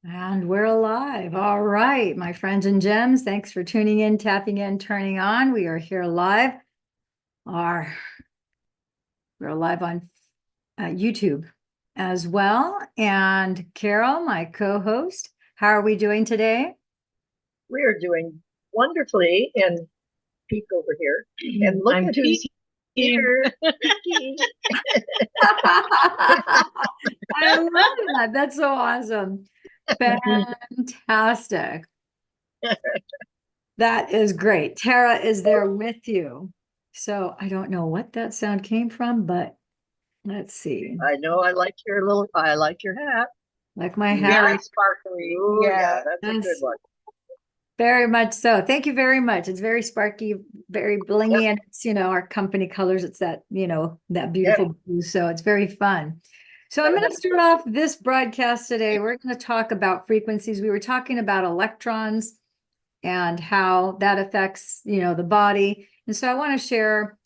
And we're alive. All right, my friends and gems, thanks for tuning in, tapping in, turning on. We are here live. Our, we're live on YouTube as well. And Carol, my co-host, how are we doing today? We are doing wonderfully and peek over here and look I'm at who's here. I love that. That's so awesome. Fantastic. That is great. Tara is there with you. So I don't know what that sound came from, but let's see. I like your hat. Like my very hat. sparkly. Ooh, Yeah. that's a good one. Very much so. Thank you very much. It's very sparky, very blingy, Yep. and it's, our company colors. It's that, that beautiful blue. So it's very fun. So I'm going to start off this broadcast today. We're going to talk about frequencies. We were talking about electrons and how that affects, the body. And so I want to share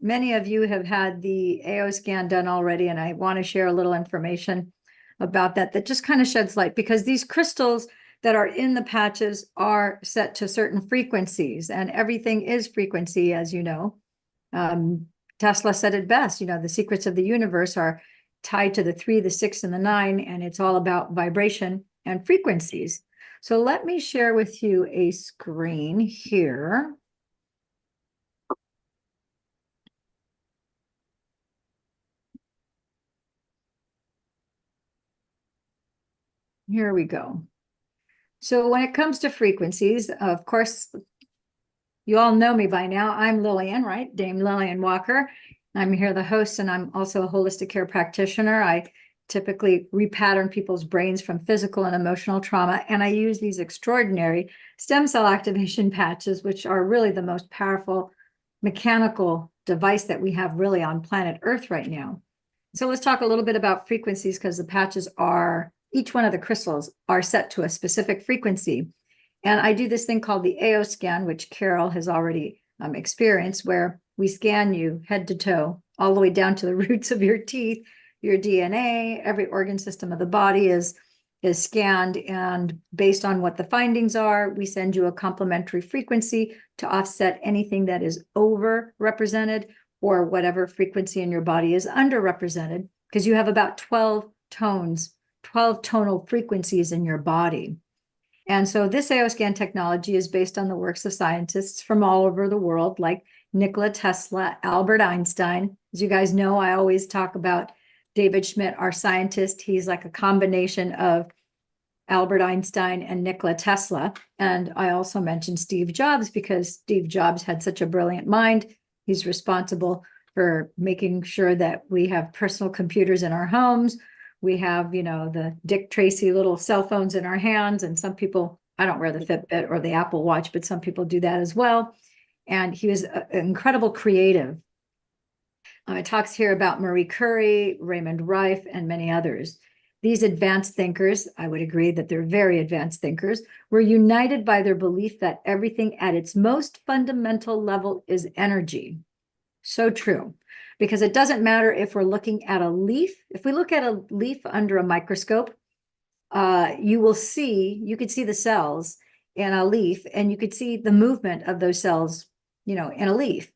many of you have had the AO scan done already, and I want to share a little information about that just kind of sheds light, because these crystals that are in the patches are set to certain frequencies, and everything is frequency, as you know. Tesla said it best, the secrets of the universe are tied to the 3, the 6, and the 9, and it's all about vibration and frequencies. So let me share with you a screen here. Here we go. So when it comes to frequencies, of course, you all know me by now. I'm Lillian, right? Dame Lillian Walker. I'm here, the host, and I'm also a holistic care practitioner. I typically repattern people's brains from physical and emotional trauma, and I use these extraordinary stem cell activation patches, which are really the most powerful mechanical device that we have really on planet Earth right now. So let's talk a little bit about frequencies, because the patches are, each one of the crystals are set to a specific frequency. And I do this thing called the AO scan, which Carol has already experienced, where we scan you head to toe, all the way down to the roots of your teeth, your DNA, every organ system of the body is scanned. And based on what the findings are, we send you a complementary frequency to offset anything that is overrepresented, or whatever frequency in your body is underrepresented, because you have about 12 tones, 12 tonal frequencies in your body. And so this AO scan technology is based on the works of scientists from all over the world, like Nikola Tesla, Albert Einstein. As you guys know, I always talk about David Schmidt, our scientist. He's like a combination of Albert Einstein and Nikola Tesla. And I also mentioned Steve Jobs, because Steve Jobs had such a brilliant mind. He's responsible for making sure that we have personal computers in our homes. We have, the Dick Tracy little cell phones in our hands. And some people, I don't wear the Fitbit or the Apple Watch, but some people do that as well. And he was an incredible creative. It talks here about Marie Curie, Raymond Rife, and many others. These advanced thinkers, I would agree that they're very advanced thinkers, were united by their belief that everything at its most fundamental level is energy. So true, because it doesn't matter if we're looking at a leaf. If we look at a leaf under a microscope, you could see the cells in a leaf, and you could see the movement of those cells, in a leaf.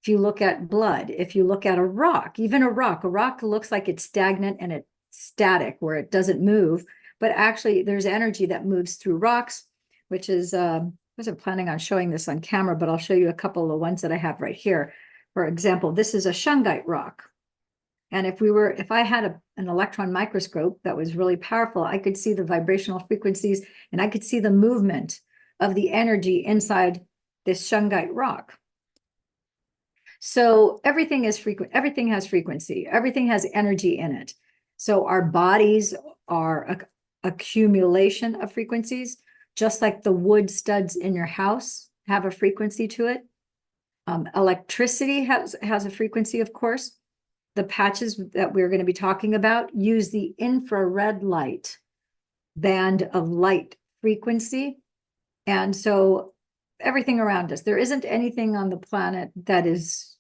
If you look at blood, if you look at a rock, even a rock looks like it's stagnant and it's static, where it doesn't move, but actually there's energy that moves through rocks, which is, I wasn't planning on showing this on camera, but I'll show you a couple of the ones that I have right here. For example, this is a shungite rock. And if I had an electron microscope that was really powerful, I could see the vibrational frequencies, and I could see the movement of the energy inside this shungite rock. So everything is frequent, everything has frequency, everything has energy in it. So our bodies are a accumulation of frequencies, just like the wood studs in your house have a frequency to it. Electricity has a frequency, of course. The patches that we're going to be talking about use the infrared light band of light frequency. And so everything around us, there isn't anything on the planet that is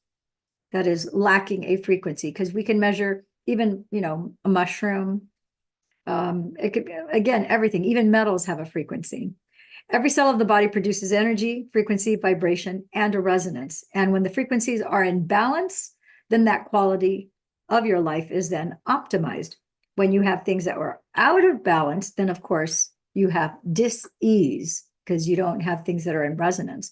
lacking a frequency, because we can measure even, a mushroom, It could, again, everything, even metals have a frequency. Every cell of the body produces energy, frequency, vibration, and a resonance. And when the frequencies are in balance, then that quality of your life is then optimized. When you have things that are out of balance, then of course you have dis-ease because you don't have things that are in resonance.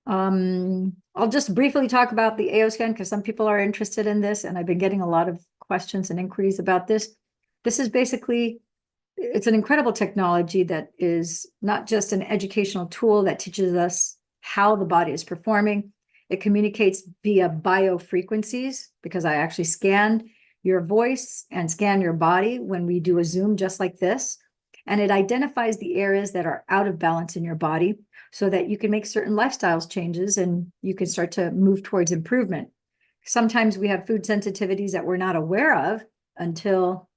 I'll just briefly talk about the AO scan because some people are interested in this, and I've been getting a lot of questions and inquiries about this. This is basically, it's an incredible technology that is not just an educational tool that teaches us how the body is performing. It communicates via biofrequencies because I actually scanned your voice and scan your body when we do a Zoom just like this. And it identifies the areas that are out of balance in your body so that you can make certain lifestyles changes and you can start to move towards improvement. Sometimes we have food sensitivities that we're not aware of until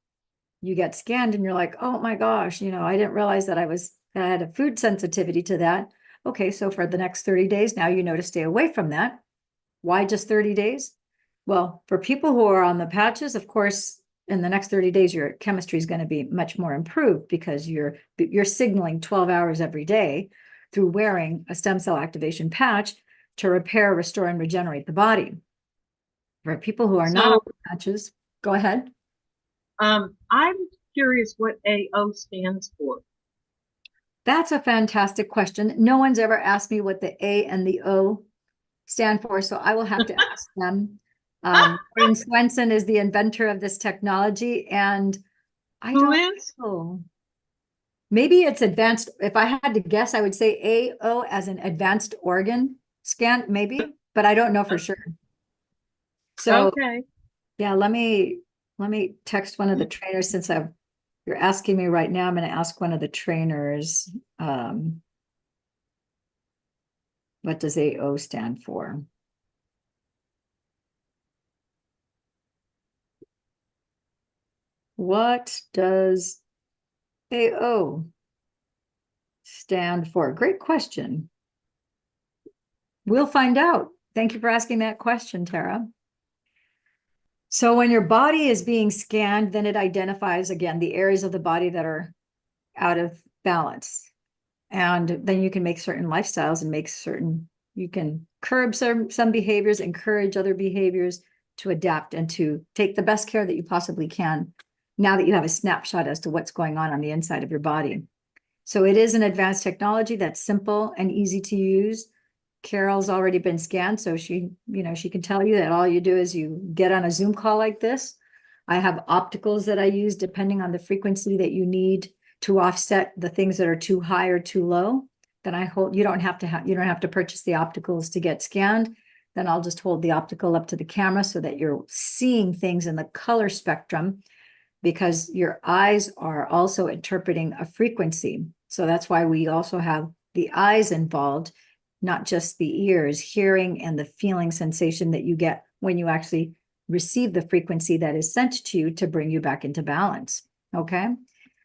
you get scanned and you're like, oh my gosh, I didn't realize that I had a food sensitivity to that. Okay, so for the next 30 days, now you know to stay away from that. Why just 30 days? Well, for people who are on the patches, of course, in the next 30 days, your chemistry is going to be much more improved because you're signaling 12 hours every day through wearing a stem cell activation patch to repair, restore, and regenerate the body. For people who are not on the patches, go ahead. I'm curious what AO stands for. That's a fantastic question. No one's ever asked me what the A and the O stand for, so I will have to ask them. Gordon Swenson is the inventor of this technology, and I Who don't is? know. Maybe it's advanced. If I had to guess, I would say AO as an advanced organ scan, maybe, but I don't know for sure. So Okay. yeah, let me text one of the trainers since you're asking me right now. I'm going to ask one of the trainers. What does AO stand for? What does AO stand for? Great question. We'll find out. Thank you for asking that question, Tara. So when your body is being scanned, then it identifies, again, the areas of the body that are out of balance. And then you can make certain lifestyles and you can curb some behaviors, encourage other behaviors to adapt and to take the best care that you possibly can now that you have a snapshot as to what's going on the inside of your body. So it is an advanced technology that's simple and easy to use. Carol's already been scanned, so she can tell you that all you do is you get on a Zoom call like this. I have opticals that I use depending on the frequency that you need to offset the things that are too high or too low. Then you don't have to purchase the opticals to get scanned. Then I'll just hold the optical up to the camera so that you're seeing things in the color spectrum because your eyes are also interpreting a frequency. So that's why we also have the eyes involved, not just the ears, hearing and the feeling sensation that you get when you actually receive the frequency that is sent to you to bring you back into balance. Okay.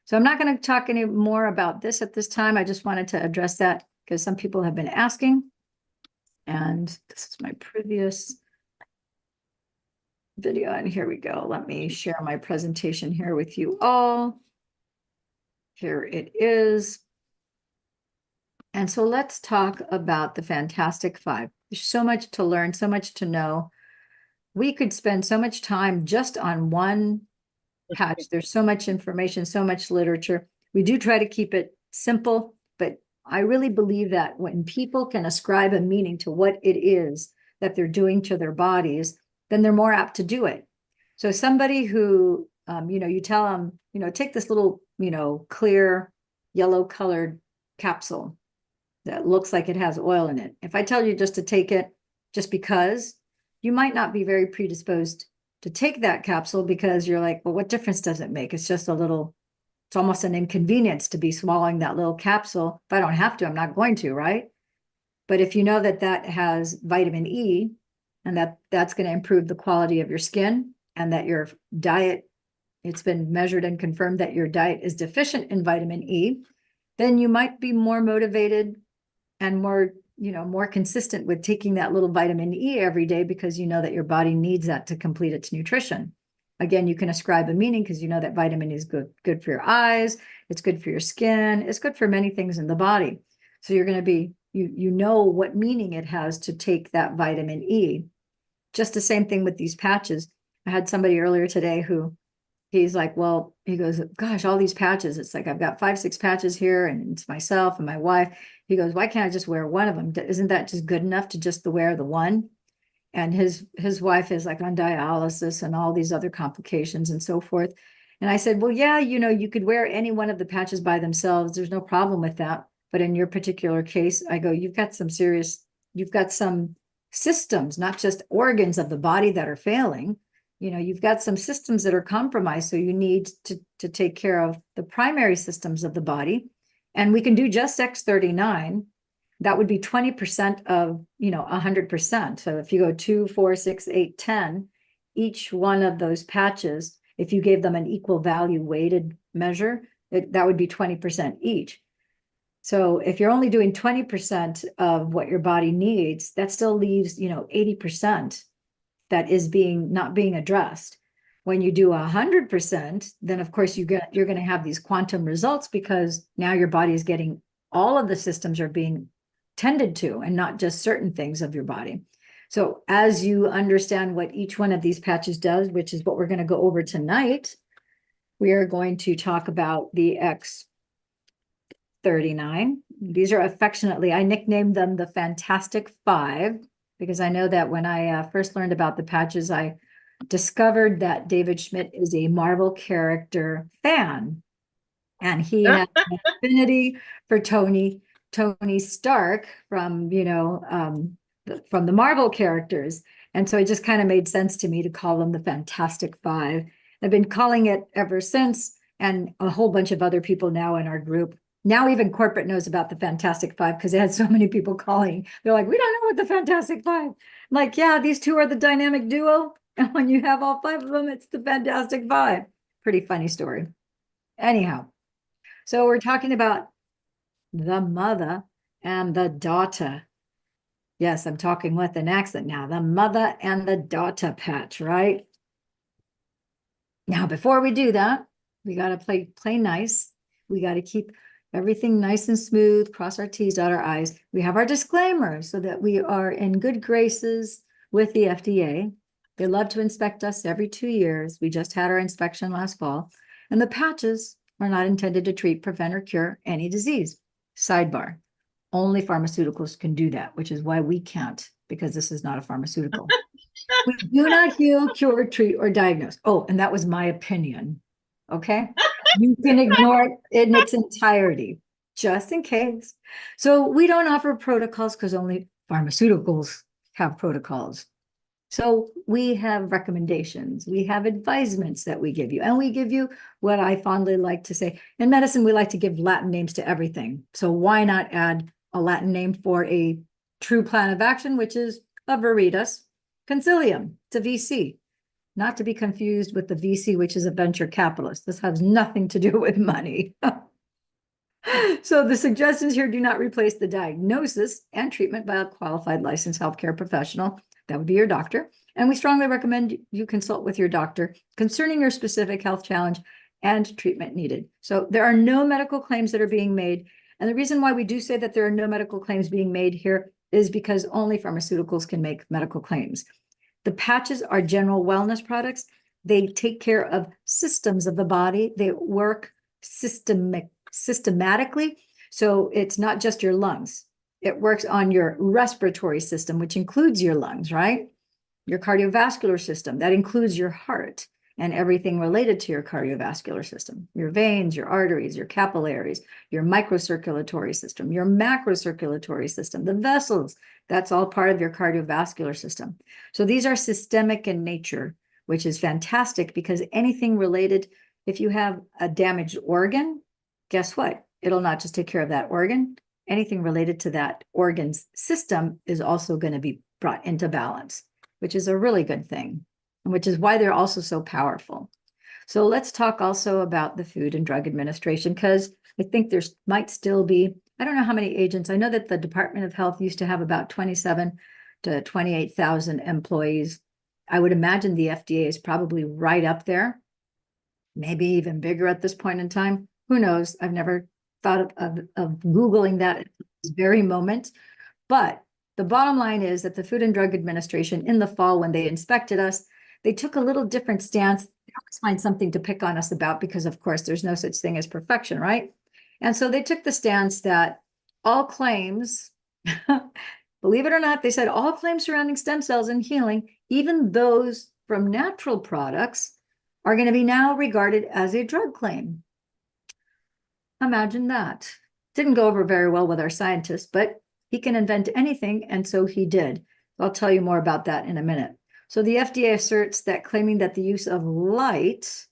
So I'm not going to talk any more about this at this time. I just wanted to address that because some people have been asking. And this is my previous video. And here we go. Let me share my presentation here with you all. Here it is. And so let's talk about the Fantastic Five. There's so much to learn, so much to know. We could spend so much time just on one patch. There's so much information, so much literature. We do try to keep it simple, but I really believe that when people can ascribe a meaning to what it is that they're doing to their bodies, then they're more apt to do it. So somebody who, you tell them, take this little, clear yellow colored capsule that looks like it has oil in it. If I tell you just to take it just because, you might not be very predisposed to take that capsule because you're like, well, what difference does it make? It's just it's almost an inconvenience to be swallowing that little capsule. If I don't have to, I'm not going to, right? But if you know that that has vitamin E and that's going to improve the quality of your skin and that your diet, it's been measured and confirmed that your diet is deficient in vitamin E, then you might be more motivated and more consistent with taking that little vitamin E every day because you know that your body needs that to complete its nutrition. Again, you can ascribe a meaning because you know that vitamin is good for your eyes. It's good for your skin. It's good for many things in the body. So you're going to be, you know what meaning it has to take that vitamin E. Just the same thing with these patches. I had somebody earlier today who he's like, well, he goes, gosh, all these patches. It's like, I've got 5, 6 patches here and it's myself and my wife. He goes, why can't I just wear one of them? Isn't that just good enough to just wear the one? And his wife is like on dialysis and all these other complications and so forth. And I said, well, yeah, you could wear any one of the patches by themselves. There's no problem with that. But in your particular case, I go, you've got some systems, not just organs of the body that are failing. You've got some systems that are compromised. So you need to take care of the primary systems of the body. And we can do just X39. That would be 20% of, 100%. So if you go 2, 4, 6, 8, 10, each one of those patches, if you gave them an equal value weighted measure, that would be 20% each. So if you're only doing 20% of what your body needs, that still leaves, 80% that is not being addressed. When you do 100%, then of course you're going to have these quantum results because now your body is getting all of the systems are being tended to and not just certain things of your body. So as you understand what each one of these patches does, which is what we're going to go over tonight, we are going to talk about the X39. These are affectionately, I nicknamed them the Fantastic Five because I know that when I first learned about the patches, I discovered that David Schmidt is a Marvel character fan. And he has an affinity for Tony Stark from, from the Marvel characters. And so it just kind of made sense to me to call them the Fantastic Five. I've been calling it ever since, and a whole bunch of other people now in our group. Now even corporate knows about the Fantastic Five because they had so many people calling. They're like, we don't know what the Fantastic Five. I'm like, yeah, these two are the dynamic duo. And when you have all 5 of them, it's the Fantastic Five. Pretty funny story. Anyhow, so we're talking about the mother and the daughter. Yes, I'm talking with an accent now. The mother and the daughter patch, right? Now, before we do that, we got to play nice. We got to keep everything nice and smooth, cross our T's, dot our I's. We have our disclaimer so that we are in good graces with the FDA. They love to inspect us every 2 years. We just had our inspection last fall. And the patches are not intended to treat, prevent, or cure any disease. Sidebar, only pharmaceuticals can do that, which is why we can't, because this is not a pharmaceutical. We do not heal, cure, treat, or diagnose. Oh, and that was my opinion. Okay? You can ignore it in its entirety, just in case. So we don't offer protocols because only pharmaceuticals have protocols. So we have recommendations, we have advisements that we give you, and we give you what I fondly like to say. In medicine, we like to give Latin names to everything. So why not add a Latin name for a true plan of action, which is a Veritas Concilium. It's a VC, not to be confused with the VC, which is a venture capitalist. This has nothing to do with money. So the suggestions here do not replace the diagnosis and treatment by a qualified licensed healthcare professional. That would be your doctor. And we strongly recommend you consult with your doctor concerning your specific health challenge and treatment needed. So there are no medical claims that are being made. And the reason why we do say that there are no medical claims being made here is because only pharmaceuticals can make medical claims. The patches are general wellness products. They take care of systems of the body. They work systematically. So it's not just your lungs. It works on your respiratory system, which includes your lungs, right? Your cardiovascular system, that includes your heart and everything related to your cardiovascular system, your veins, your arteries, your capillaries, your microcirculatory system, your macrocirculatory system, the vessels, that's all part of your cardiovascular system. So these are systemic in nature, which is fantastic because anything related, if you have a damaged organ, guess what? It'll not just take care of that organ. Anything related to that organ's system is also going to be brought into balance, which is a really good thing, and which is why they're also so powerful. So let's talk also about the Food and Drug Administration, because I think there might still be, I don't know how many agents. I know that the Department of Health used to have about 27 to 28,000 employees. I would imagine the FDA is probably right up there, maybe even bigger at this point in time. Who knows? I've never thought of Googling that at this very moment. But the bottom line is that the Food and Drug Administration in the fall, when they inspected us, they took a little different stance. They always find something to pick on us about because, of course, there's no such thing as perfection, right? And so they took the stance that all claims, believe it or not, they said all claims surrounding stem cells and healing, even those from natural products, are going to be now regarded as a drug claim. Imagine that. Didn't go over very well with our scientists, but he can invent anything, and so he did. I'll tell you more about that in a minute. So the FDA asserts that claiming that the use of light,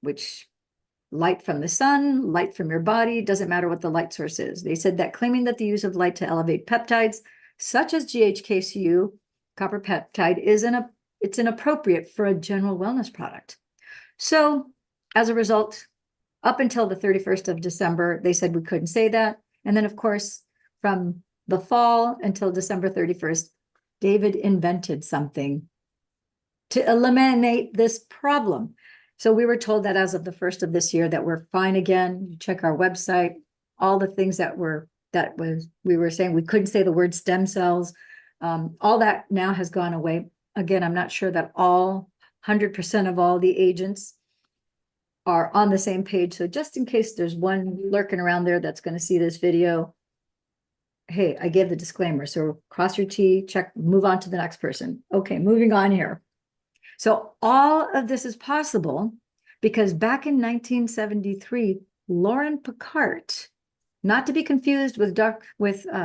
which light from the sun, light from your body, doesn't matter what the light source is. They said that claiming that the use of light to elevate peptides, such as GHKCU, copper peptide, it's inappropriate for a general wellness product. So as a result, up until the 31st of December, they said we couldn't say that. And then, of course, from the fall until December 31st, David invented something to eliminate this problem. So we were told that as of the first of this year that we're fine again. You check our website, all the things we were saying, we couldn't say the word stem cells. All that now has gone away. Again, I'm not sure that 100% of all the agents are on the same page. So just in case there's one lurking around there that's going to see this video, hey, I gave the disclaimer. So cross your T, check, move on to the next person. Okay, moving on here. So all of this is possible because back in 1973, Lauren Picard, not to be confused with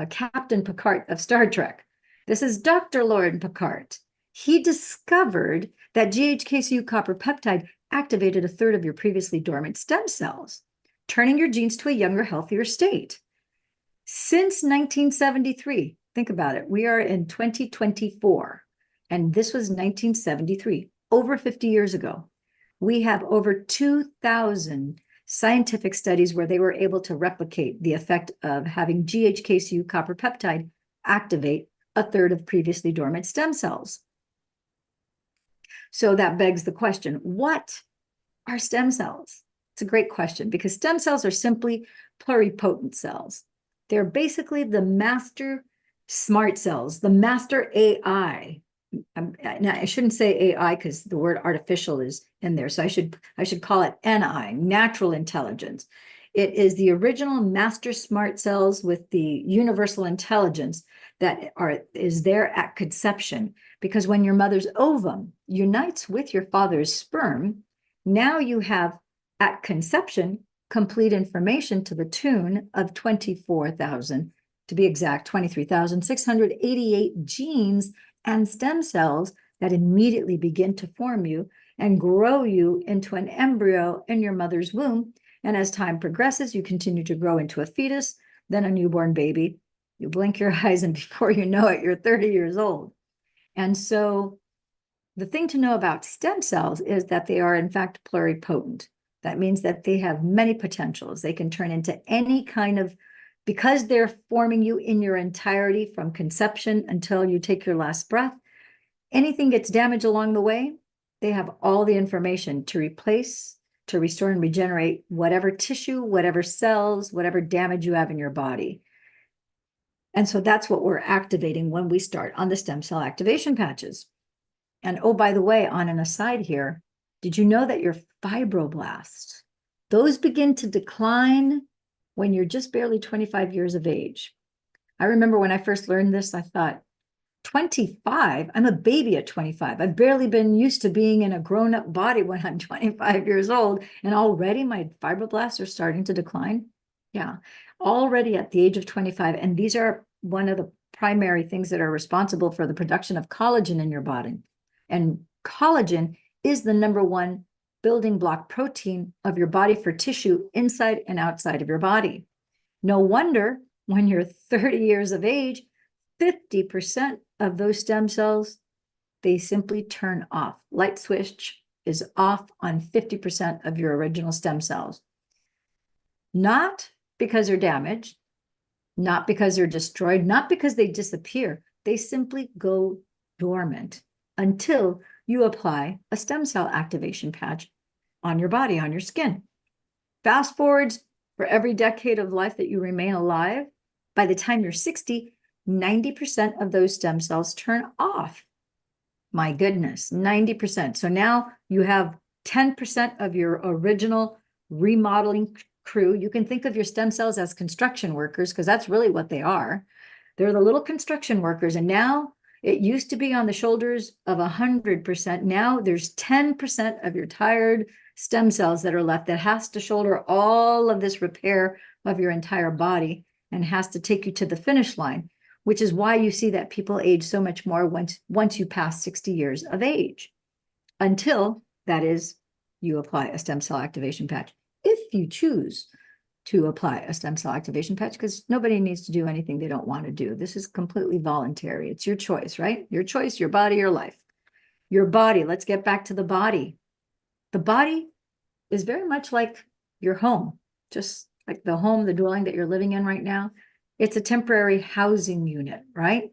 Captain Picard of Star Trek. This is Dr. Lauren Picard. He discovered that GHKCU copper peptide activated a third of your previously dormant stem cells, turning your genes to a younger, healthier state. Since 1973, think about it, we are in 2024, and this was 1973, over 50 years ago. We have over 2,000 scientific studies where they were able to replicate the effect of having GHKCU copper peptide activate a third of previously dormant stem cells. So that begs the question, what are stem cells? It's a great question because stem cells are simply pluripotent cells. They're basically the master smart cells, the master AI. Now, I shouldn't say AI because the word artificial is in there. So I should call it NI, natural intelligence. It is the original master smart cells with the universal intelligence that is there at conception. Because when your mother's ovum unites with your father's sperm, now you have at conception complete information to the tune of 24,000, to be exact, 23,688 genes and stem cells that immediately begin to form you and grow you into an embryo in your mother's womb. And as time progresses, you continue to grow into a fetus, then a newborn baby. You blink your eyes, and before you know it, you're 30 years old. And so the thing to know about stem cells is that they are, in fact, pluripotent. That means that they have many potentials. They can turn into any kind of, because they're forming you in your entirety from conception until you take your last breath. Anything gets damaged along the way, they have all the information to replace, to restore and regenerate whatever tissue, whatever cells, whatever damage you have in your body. And so that's what we're activating when we start on the stem cell activation patches. And oh, by the way, on an aside here, did you know that your fibroblasts, those begin to decline when you're just barely 25 years of age? I remember when I first learned this, I thought, 25? I'm a baby at 25. I've barely been used to being in a grown-up body when I'm 25 years old, and already my fibroblasts are starting to decline. Yeah, already at the age of 25. And these are one of the primary things that are responsible for the production of collagen in your body. And collagen is the #1 building block protein of your body for tissue inside and outside of your body. No wonder when you're 30 years of age, 50% of those stem cells, they simply turn off. Light switch is off on 50% of your original stem cells. Not because they're damaged, not because they're destroyed, not because they disappear. They simply go dormant until you apply a stem cell activation patch on your body, on your skin. Fast forwards for every decade of life that you remain alive, by the time you're 60, 90% of those stem cells turn off. My goodness, 90%. So now you have 10% of your original remodeling crew. You can think of your stem cells as construction workers, because that's really what they are. They're the little construction workers. And now it used to be on the shoulders of 100%. Now there's 10% of your tired stem cells that are left that has to shoulder all of this repair of your entire body and has to take you to the finish line, which is why you see that people age so much more once you pass 60 years of age, until, that is, you apply a stem cell activation patch. If you choose to apply a stem cell activation patch, because nobody needs to do anything they don't want to do. This is completely voluntary. It's your choice, right? Your choice, your body, your life. Your body, let's get back to the body. The body is very much like your home, just like the home, the dwelling that you're living in right now. It's a temporary housing unit, right?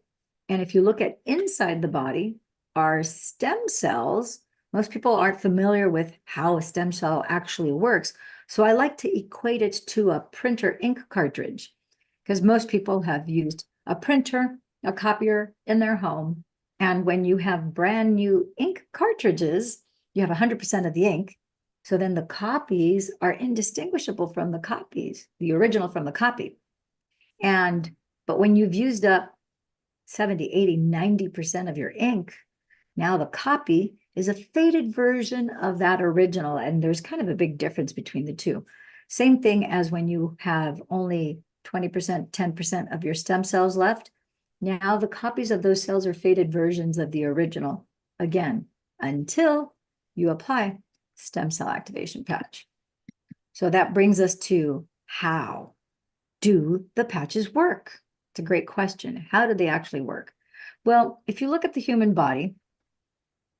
And if you look at inside the body, our stem cells, most people aren't familiar with how a stem cell actually works. So I like to equate it to a printer ink cartridge, because most people have used a printer, a copier in their home. And when you have brand new ink cartridges, you have 100% of the ink. So then the copies are indistinguishable from the copies, the original from the copy. But when you've used up 70, 80, 90% of your ink, now the copy is a faded version of that original. And there's kind of a big difference between the two. Same thing as when you have only 20%, 10% of your stem cells left. Now the copies of those cells are faded versions of the original again, until you apply stem cell activation patch. So that brings us to, how do the patches work? It's a great question. How do they actually work? Well, if you look at the human body,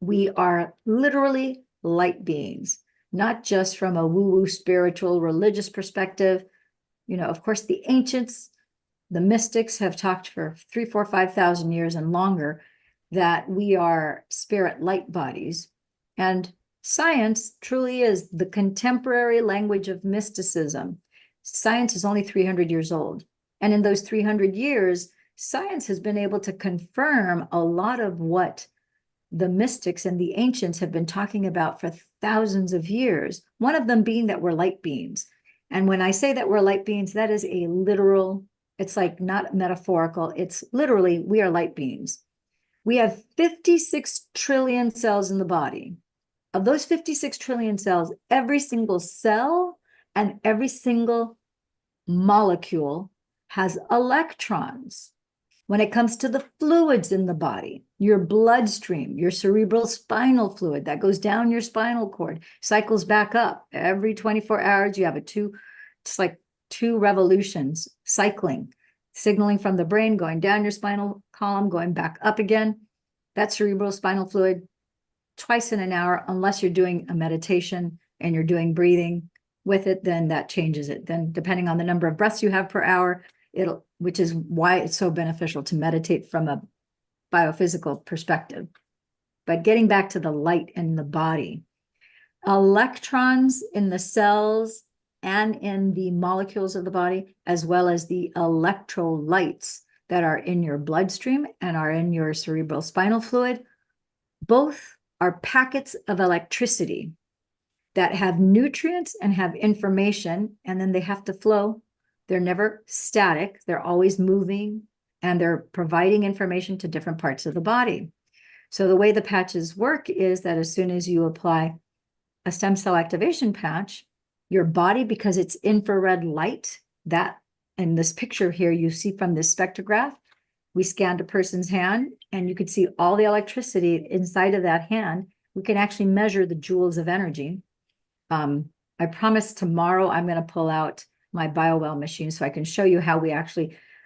we are literally light beings, not just from a woo-woo spiritual religious perspective. You know, of course, the ancients, the mystics have talked for 3, 4, 5,000 years and longer that we are spirit light bodies. And science truly is the contemporary language of mysticism. Science is only 300 years old. And in those 300 years, science has been able to confirm a lot of what the mystics and the ancients have been talking about for thousands of years. One of them being that we're light beings. And when I say that we're light beings, that is a literal, it's like not metaphorical, it's literally, we are light beings. We have 56 trillion cells in the body. Of those 56 trillion cells, every single cell and every single molecule has electrons. When it comes to the fluids in the body, your bloodstream, your cerebral spinal fluid that goes down your spinal cord, cycles back up every 24 hours. You have it's like 2 revolutions cycling, signaling from the brain, going down your spinal column, going back up again. That cerebral spinal fluid twice in an hour, unless you're doing a meditation and you're doing breathing with it, then that changes it. Then depending on the number of breaths you have per hour, which is why it's so beneficial to meditate from a biophysical perspective. But getting back to the light in the body, electrons in the cells and in the molecules of the body, as well as the electrolytes that are in your bloodstream and are in your cerebral spinal fluid, both are packets of electricity that have nutrients and have information, and then they have to flow. They're never static. They're always moving, and they're providing information to different parts of the body. So the way the patches work is that as soon as you apply a stem cell activation patch, your body, because it's infrared light, that in this picture here, you see from this spectrograph, we scanned a person's hand and you could see all the electricity inside of that hand. We can actually measure the joules of energy. I promise tomorrow I'm going to pull out my BioWell machine so I can show you how we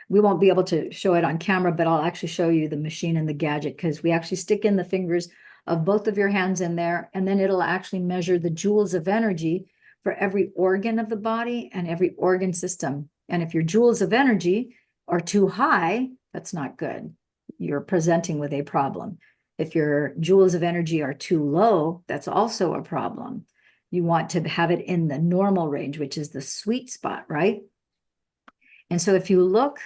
won't be able to show it on camera, but I'll actually show you the machine and the gadget, because we actually stick in the fingers of both of your hands in there, and then it'll actually measure the joules of energy for every organ of the body and every organ system. And if your joules of energy are too high, that's not good. You're presenting with a problem. If your joules of energy are too low, that's also a problem. You want to have it in the normal range, which is the sweet spot, right? And so if you look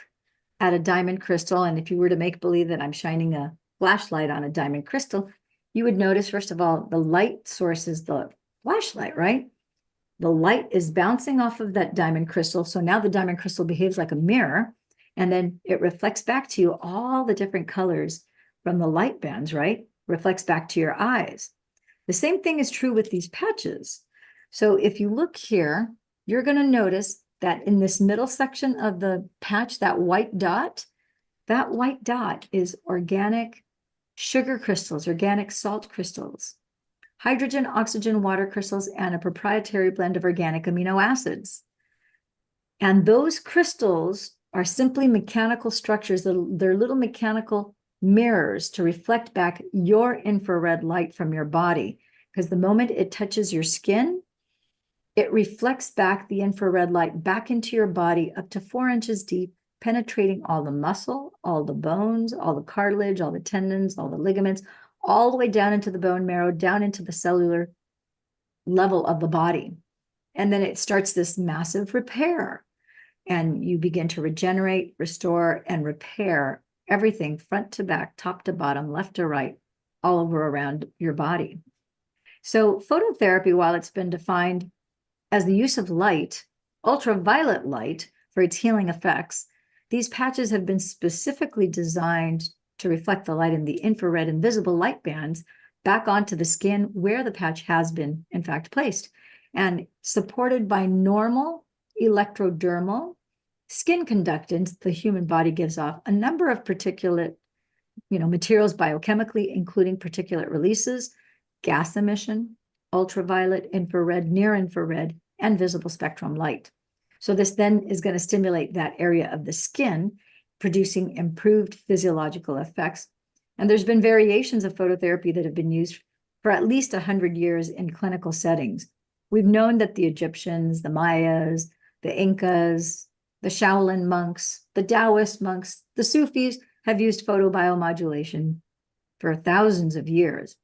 at a diamond crystal, and if you were to make believe that I'm shining a flashlight on a diamond crystal, you would notice, first of all, the light source is the flashlight, right? The light is bouncing off of that diamond crystal. So now the diamond crystal behaves like a mirror, and then it reflects back to you all the different colors from the light bands, right? Reflects back to your eyes. The same thing is true with these patches. So if you look here, you're going to notice that in this middle section of the patch, that white dot is organic sugar crystals, organic salt crystals, hydrogen, oxygen, water crystals, and a proprietary blend of organic amino acids. And those crystals are simply mechanical structures. They're little mechanical mirrors to reflect back your infrared light from your body. Because the moment it touches your skin, it reflects back the infrared light back into your body up to 4 inches deep, penetrating all the muscle, all the bones, all the cartilage, all the tendons, all the ligaments, all the way down into the bone marrow, down into the cellular level of the body. And then it starts this massive repair. And you begin to regenerate, restore, and repair everything front to back, top to bottom, left to right, all over around your body. So phototherapy, while it's been defined as the use of light, ultraviolet light, for its healing effects, these patches have been specifically designed to reflect the light in the infrared and visible light bands back onto the skin where the patch has been, in fact, placed, and supported by normal electrodermal skin conductance. The human body gives off a number of particulate, materials biochemically, including particulate releases, gas emission, ultraviolet, infrared, near infrared, and visible spectrum light. So this then is going to stimulate that area of the skin, producing improved physiological effects. And there's been variations of phototherapy that have been used for at least 100 years in clinical settings. We've known that the Egyptians, the Mayas, the Incas, the Shaolin monks, the Taoist monks, the Sufis have used photobiomodulation for thousands of years.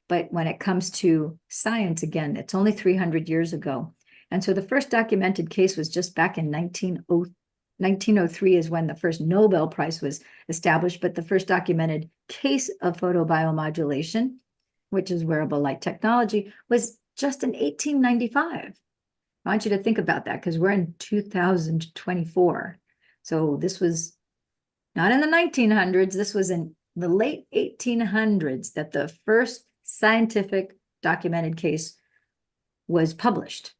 But when it comes to science, again, it's only 300 years ago. And so the first documented case was just back in 1903 is when the first Nobel Prize was established. But the first documented case of photobiomodulation, which is wearable light technology, was just in 1895. I want you to think about that because we're in 2024. So this was not in the 1900s. This was in the late 1800s that the first scientific documented case was published.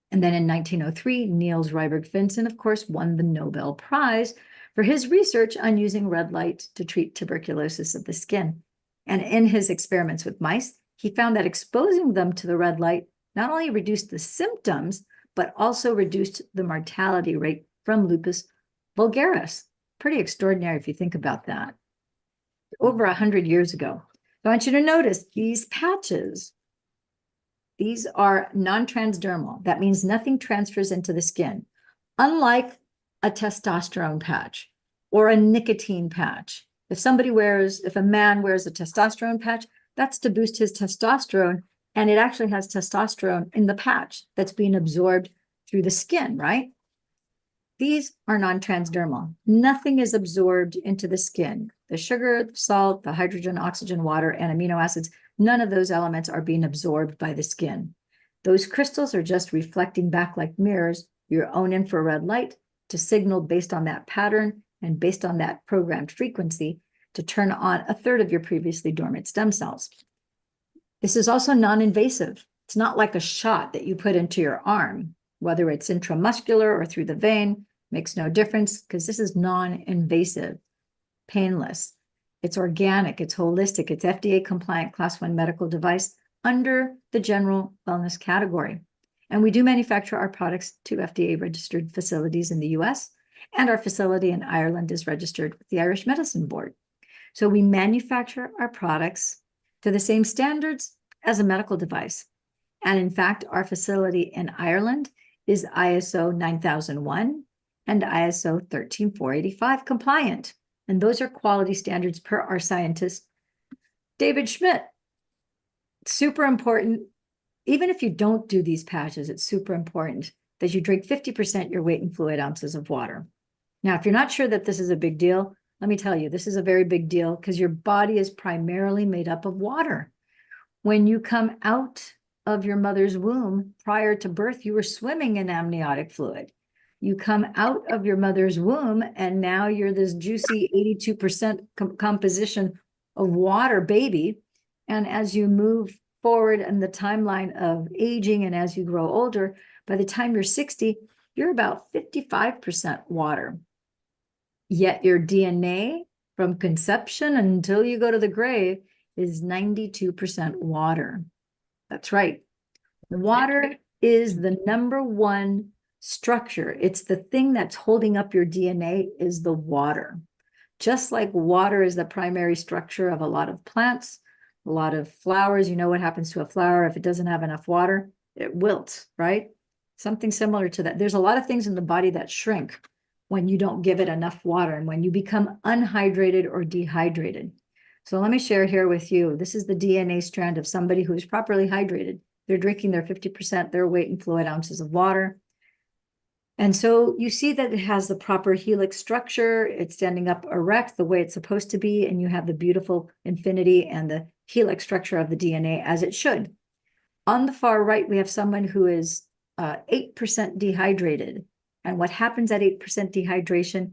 And then in 1903, Niels Reiberg-Finsen, of course, won the Nobel Prize for his research on using red light to treat tuberculosis of the skin. And in his experiments with mice, he found that exposing them to the red light not only reduced the symptoms, but also reduced the mortality rate from lupus vulgaris. Pretty extraordinary if you think about that. Over 100 years ago. I want you to notice these patches. These are non-transdermal. That means nothing transfers into the skin, unlike a testosterone patch or a nicotine patch. If a man wears a testosterone patch, that's to boost his testosterone, and it actually has testosterone in the patch that's being absorbed through the skin, right? These are non-transdermal. Nothing is absorbed into the skin. The sugar, the salt, the hydrogen, oxygen, water, and amino acids, none of those elements are being absorbed by the skin. Those crystals are just reflecting back like mirrors your own infrared light to signal based on that pattern and based on that programmed frequency to turn on a third of your previously dormant stem cells. This is also non-invasive. It's not like a shot that you put into your arm, whether it's intramuscular or through the vein, makes no difference because this is non-invasive, painless. It's organic, it's holistic, it's FDA compliant class 1 medical device under the general wellness category. And we do manufacture our products to FDA registered facilities in the US, and our facility in Ireland is registered with the Irish Medicine Board. So we manufacture our products to the same standards as a medical device. And in fact, our facility in Ireland is ISO 9001 and ISO 13485 compliant. And those are quality standards per our scientists David Schmidt, super important. Even if you don't do these patches, it's super important that you drink 50% your weight in fluid ounces of water. Now, if you're not sure that this is a big deal, let me tell you, this is a very big deal because your body is primarily made up of water. When you come out of your mother's womb prior to birth, you were swimming in amniotic fluid. You come out of your mother's womb and now you're this juicy 82% composition of water baby. And as you move forward in the timeline of aging and as you grow older, by the time you're 60, you're about 55% water. Yet your DNA from conception until you go to the grave is 92% water. That's right. Water is the number one structure. It's the thing that's holding up your DNA is the water. Just like water is the primary structure of a lot of plants, a lot of flowers. You know what happens to a flower if it doesn't have enough water? It wilts, right? Something similar to that. There's a lot of things in the body that shrink when you don't give it enough water and when you become unhydrated or dehydrated. So let me share here with you. This is the DNA strand of somebody who is properly hydrated. They're drinking their 50% their weight in fluid ounces of water. And so you see that it has the proper helix structure. It's standing up erect the way it's supposed to be. And you have the beautiful infinity and the helix structure of the DNA as it should. On the far right, we have someone who is 8% dehydrated. And what happens at 8% dehydration,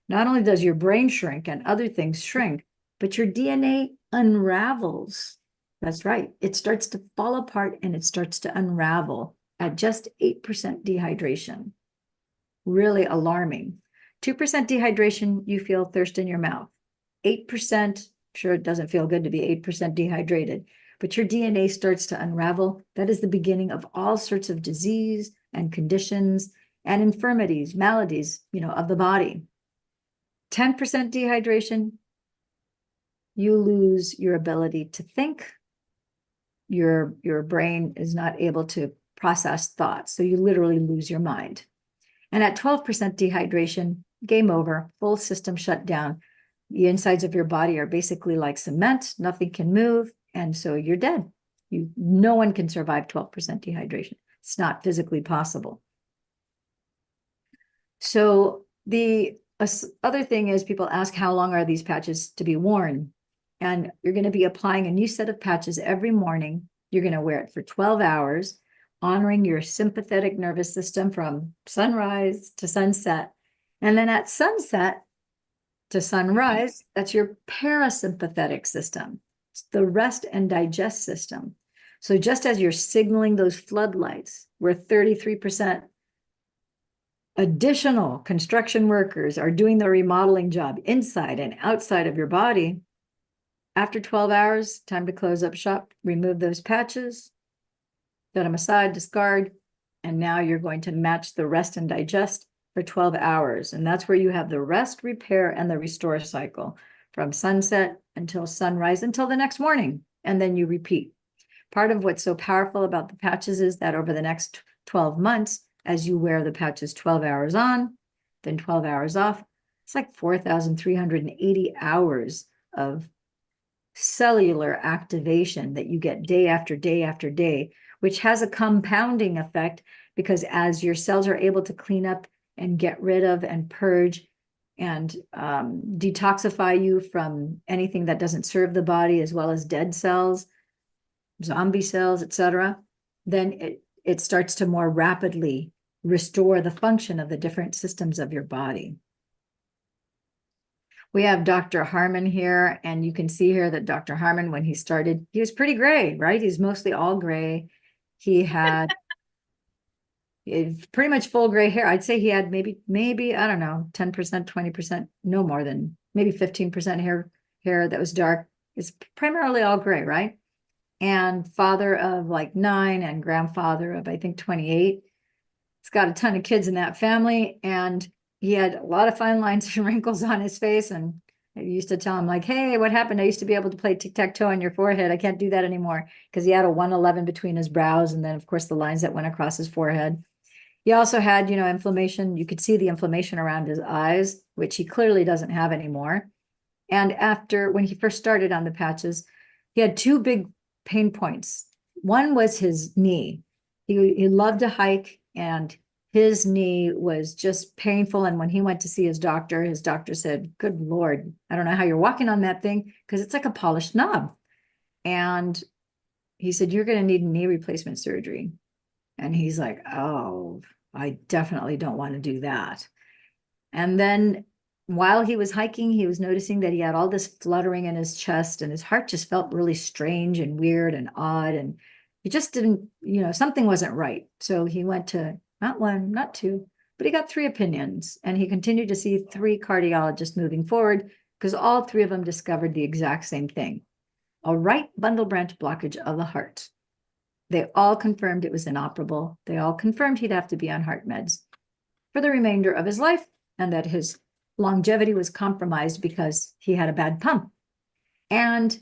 not only does your brain shrink and other things shrink, but your DNA unravels. That's right. It starts to fall apart and it starts to unravel at just 8% dehydration. Really alarming. 2% dehydration, you feel thirst in your mouth. 8%, sure, it doesn't feel good to be 8% dehydrated, but your DNA starts to unravel. That is the beginning of all sorts of disease and conditions and infirmities, maladies, of the body. 10% dehydration, you lose your ability to think. Your brain is not able to process thoughts, so you literally lose your mind. And at 12% dehydration, game over, full system shut down. The insides of your body are basically like cement, nothing can move, and so you're dead. No one can survive 12% dehydration. It's not physically possible. So the other thing is people ask, how long are these patches to be worn? And you're going to be applying a new set of patches every morning. You're going to wear it for 12 hours, honoring your sympathetic nervous system from sunrise to sunset. And then at sunset to sunrise, that's your parasympathetic system. It's the rest and digest system. So just as you're signaling those floodlights, where 33% additional construction workers are doing the remodeling job inside and outside of your body, after 12 hours, time to close up shop, remove those patches, set them aside, discard, and now you're going to match the rest and digest for 12 hours. And that's where you have the rest, repair, and the restore cycle from sunset until sunrise, until the next morning, and then you repeat. Part of what's so powerful about the patches is that over the next 12 months, as you wear the patches 12 hours on, then 12 hours off, it's like 4,380 hours of cellular activation that you get day after day after day, which has a compounding effect because as your cells are able to clean up and get rid of and purge and detoxify you from anything that doesn't serve the body, as well as dead cells, zombie cells, etc., then it starts to more rapidly restore the function of the different systems of your body. We have Dr. Harmon here, and you can see here that Dr. Harmon, when he started, he was pretty gray, right? He's mostly all gray. He had pretty much full gray hair. I'd say he had maybe, I don't know, 10%, 20%, no more than maybe 15% hair that was dark. It's primarily all gray, right? And father of like 9 and grandfather of, I think, 28. He's got a ton of kids in that family, and he had a lot of fine lines and wrinkles on his face. And I used to tell him, like, hey, what happened? I used to be able to play tic-tac-toe on your forehead. I can't do that anymore, because he had a 111 between his brows. And then, of course, the lines that went across his forehead. He also had, inflammation. You could see the inflammation around his eyes, which he clearly doesn't have anymore. And when he first started on the patches, He had two big pain points. One was his knee. He loved to hike, and his knee was just painful. And when he went to see his doctor said, "Good Lord, I don't know how you're walking on that thing because it's like a polished knob." And he said, "You're going to need knee replacement surgery." And he's like, "Oh, I definitely don't want to do that." And then while he was hiking, he was noticing that he had all this fluttering in his chest, and his heart just felt really strange and weird and odd. And he just didn't, something wasn't right. So he went to not one, not two, but he got 3 opinions, and he continued to see 3 cardiologists moving forward because all 3 of them discovered the exact same thing: a right bundle branch blockage of the heart. They all confirmed it was inoperable. They all confirmed he'd have to be on heart meds for the remainder of his life, and that his longevity was compromised because he had a bad pump. And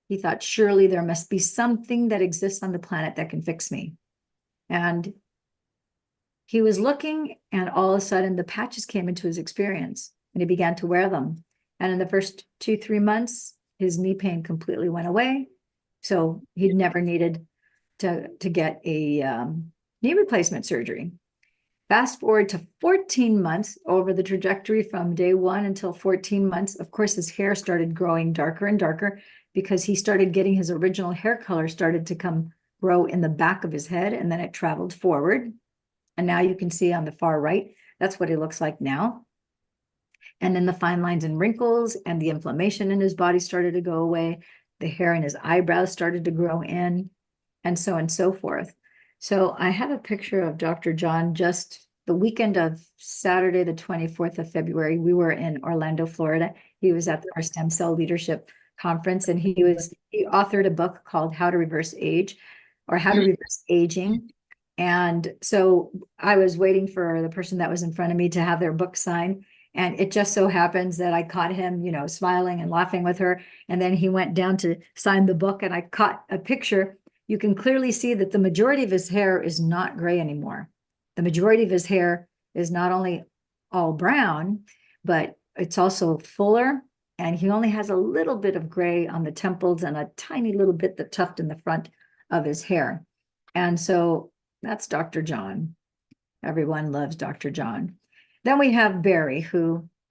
he thought, surely there must be something that exists on the planet that can fix me. And he was looking, and all of a sudden the patches came into his experience, and he began to wear them. And in the first 2-3 months, his knee pain completely went away. So he never needed to get a knee replacement surgery. Fast forward to 14 months, over the trajectory from day 1 until 14 months, of course, his hair started growing darker and darker because he started getting his original hair color started to grow in the back of his head, and then it traveled forward. And now you can see on the far right, that's what he looks like now. And then the fine lines and wrinkles and the inflammation in his body started to go away. The hair in his eyebrows started to grow in, and so on and so forth. So I have a picture of Dr. John just the weekend of Saturday, the 24th of February. We were in Orlando, Florida. He was at our stem cell leadership conference, and he authored a book called How to Reverse Age, or How to Reverse Aging. And so I was waiting for the person that was in front of me to have their book signed. And it just so happens that I caught him, smiling and laughing with her. And then he went down to sign the book, and I caught a picture. You can clearly see that the majority of his hair is not gray anymore. The majority of his hair is not only all brown, but it's also fuller. And he only has a little bit of gray on the temples and a tiny little bit, the tuft in the front of his hair. And so that's Dr. John. Everyone loves Dr. John. Then we have Barry,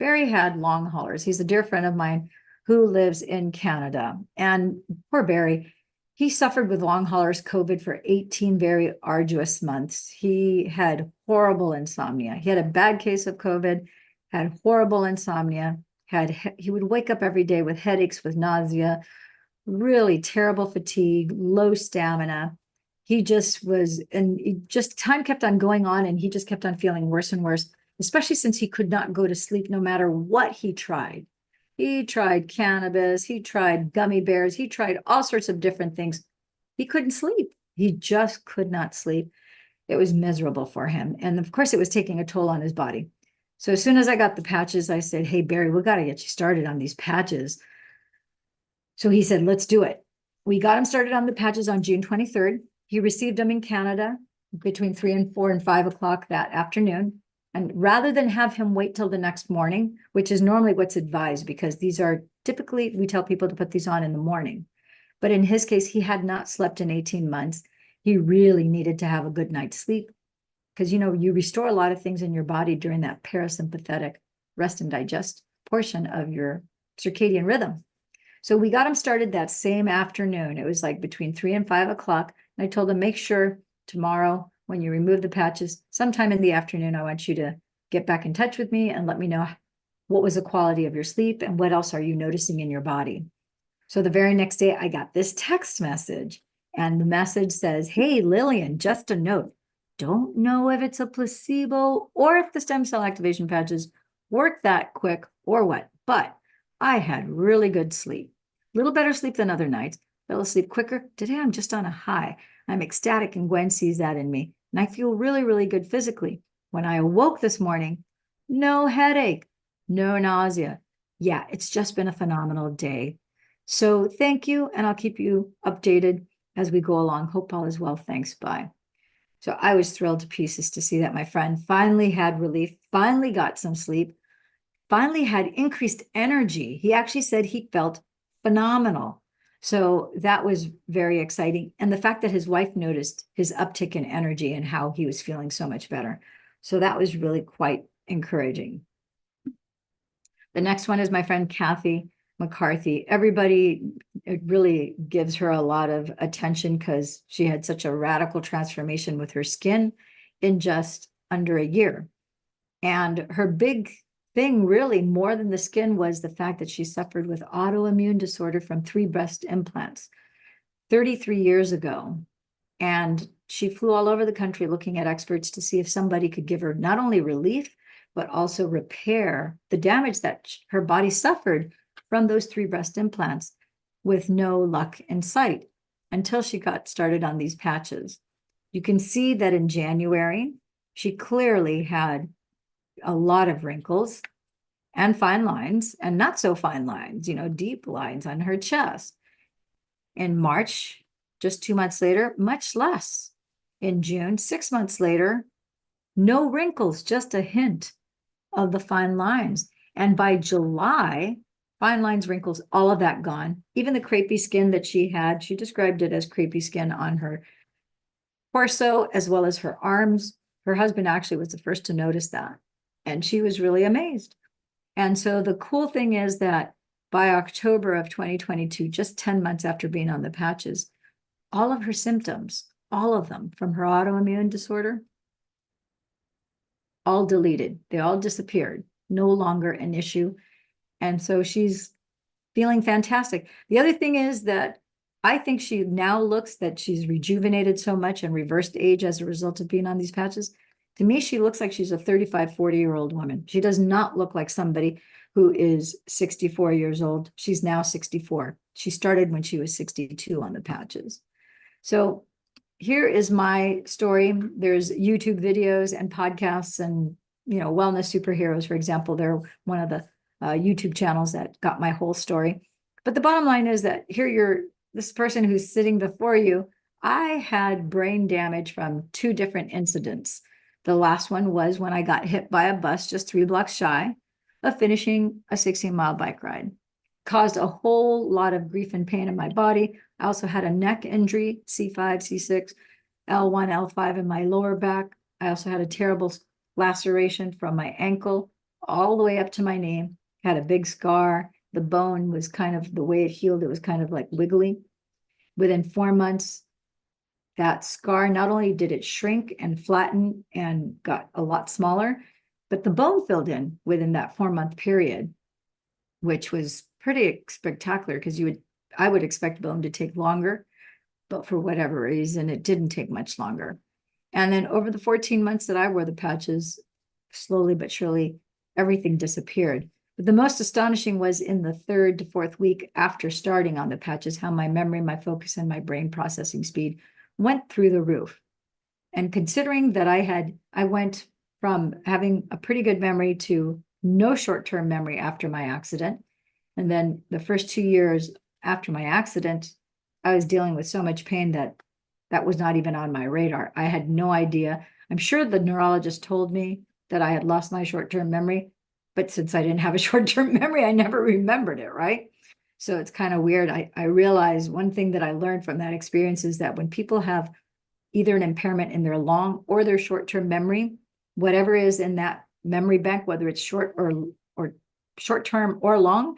Barry had long haulers. He's a dear friend of mine who lives in Canada. And poor Barry, he suffered with long haulers COVID for 18 very arduous months. He had horrible insomnia. He had a bad case of COVID, had horrible insomnia, he would wake up every day with headaches, with nausea, really terrible fatigue, low stamina. He just was, and time kept on going on, and he just kept on feeling worse and worse, especially since he could not go to sleep no matter what he tried. He tried cannabis, he tried gummy bears, he tried all sorts of different things. He couldn't sleep. He just could not sleep. It was miserable for him. And of course, it was taking a toll on his body. So as soon as I got the patches, I said, "Hey, Barry, we got to get you started on these patches." So he said, "Let's do it." We got him started on the patches on June 23rd. He received them in Canada between 3 and 4 and 5 o'clock that afternoon. And rather than have him wait till the next morning, which is normally what's advised, because these are typically, we tell people to put these on in the morning. But in his case, he had not slept in 18 months. He really needed to have a good night's sleep because, you restore a lot of things in your body during that parasympathetic rest and digest portion of your circadian rhythm. So we got him started that same afternoon. It was like between 3 and 5 o'clock. And I told him, make sure tomorrow when you remove the patches, sometime in the afternoon, I want you to get back in touch with me and let me know what was the quality of your sleep and what else are you noticing in your body. So the very next day, I got this text message, and the message says, "Hey, Lillian, just a note. Don't know if it's a placebo or if the stem cell activation patches work that quick or what, but I had really good sleep, a little better sleep than other nights, fell asleep quicker. Today, I'm just on a high. I'm ecstatic, and Gwen sees that in me. And I feel really, really good physically. When I awoke this morning, no headache, no nausea. Yeah, it's just been a phenomenal day. So thank you, and I'll keep you updated as we go along. Hope all is well. Thanks. Bye." So I was thrilled to pieces to see that my friend finally had relief, finally got some sleep, finally had increased energy. He actually said he felt phenomenal. So that was very exciting. And the fact that his wife noticed his uptick in energy and how he was feeling so much better. So that was really quite encouraging. The next one is my friend Kathy McCarthy. Everybody really gives her a lot of attention because she had such a radical transformation with her skin in just under a year. And her big thing, really, more than the skin, was the fact that she suffered with autoimmune disorder from 3 breast implants 33 years ago. And she flew all over the country looking at experts to see if somebody could give her not only relief, but also repair the damage that her body suffered from those 3 breast implants, with no luck in sight until she got started on these patches. You can see that in January, she clearly had a lot of wrinkles and fine lines and not so fine lines, deep lines on her chest. In March, just 2 months later, much less. In June, 6 months later, no wrinkles, just a hint of the fine lines. And by July, fine lines, wrinkles, all of that gone. Even the crepey skin that she had, she described it as crepey skin on her torso as well as her arms. Her husband actually was the first to notice that. And she was really amazed. And so the cool thing is that by October of 2022, just 10 months after being on the patches, all of her symptoms, all of them from her autoimmune disorder, all deleted. They all disappeared, no longer an issue. And so she's feeling fantastic. The other thing is that I think she now looks that she's rejuvenated so much and reversed age as a result of being on these patches. To me, she looks like she's a 35, 40-year-old woman. She does not look like somebody who is 64 years old. She's now 64. She started when she was 62 on the patches. So here is my story. There's YouTube videos and podcasts and, wellness superheroes, for example. They're one of the YouTube channels that got my whole story. But the bottom line is that this person who's sitting before you, I had brain damage from 2 different incidents. The last one was when I got hit by a bus just 3 blocks shy of finishing a 16-mile bike ride. Caused a whole lot of grief and pain in my body. I also had a neck injury, C5, C6, L1, L5 in my lower back. I also had a terrible laceration from my ankle all the way up to my knee. Had a big scar. The bone was kind of, the way it healed, it was kind of like wiggly. Within 4 months, that scar, not only did it shrink and flatten and got a lot smaller, but the bone filled in within that 4-month period, which was pretty spectacular because I would expect bone to take longer, but for whatever reason, it didn't take much longer. And then over the 14 months that I wore the patches, slowly but surely, everything disappeared. But the most astonishing was in the 3rd to 4th week after starting on the patches, how my memory, my focus, and my brain processing speed went through the roof. And considering that I went from having a pretty good memory to no short-term memory after my accident. And then the first 2 years after my accident, I was dealing with so much pain that was not even on my radar. I had no idea. I'm sure the neurologist told me that I had lost my short-term memory, but since I didn't have a short-term memory, I never remembered it, right? So it's kind of weird. I realized one thing that I learned from that experience is that when people have either an impairment in their long or their short-term memory, whatever is in that memory bank, whether it's short or short-term or long,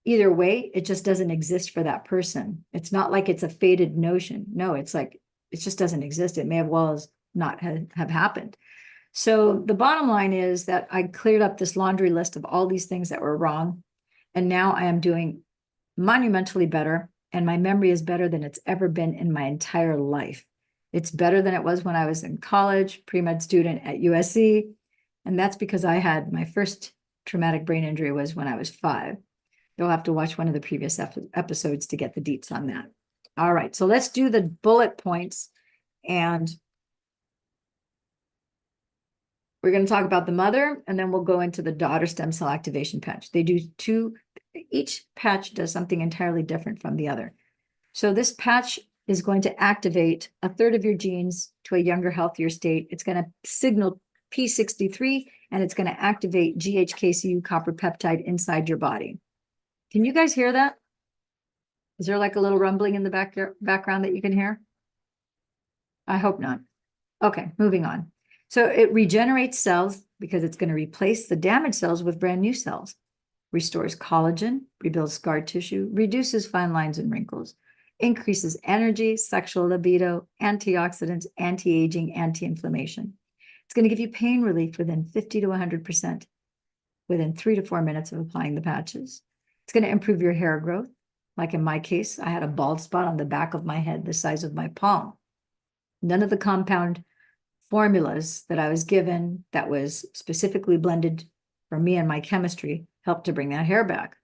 either way, it just doesn't exist for that person. It's not like it's a faded notion. No, it's like, it just doesn't exist. It may have well as not have happened. So the bottom line is that I cleared up this laundry list of all these things that were wrong. And now I am doing monumentally better. And my memory is better than it's ever been in my entire life. It's better than it was when I was in college, pre-med student at USC. And that's because I had my first traumatic brain injury was when I was 5. You'll have to watch one of the previous episodes to get the deets on that. All right, so let's do the bullet points. And we're going to talk about the mother, and then we'll go into the daughter stem cell activation patch. They do each patch does something entirely different from the other. So this patch is going to activate 1/3 of your genes to a younger, healthier state. It's going to signal P63, and it's going to activate GHKCU copper peptide inside your body. Can you guys hear that? Is there like a little rumbling in the background that you can hear? I hope not. Okay, moving on. So it regenerates cells because it's going to replace the damaged cells with brand new cells, restores collagen, rebuilds scar tissue, reduces fine lines and wrinkles, increases energy, sexual libido, antioxidants, anti-aging, anti-inflammation. It's going to give you pain relief within 50 to 100% within 3 to 4 minutes of applying the patches. It's going to improve your hair growth. Like in my case, I had a bald spot on the back of my head the size of my palm. None of the compound formulas that I was given that was specifically blended for me and my chemistry helped to bring that hair back.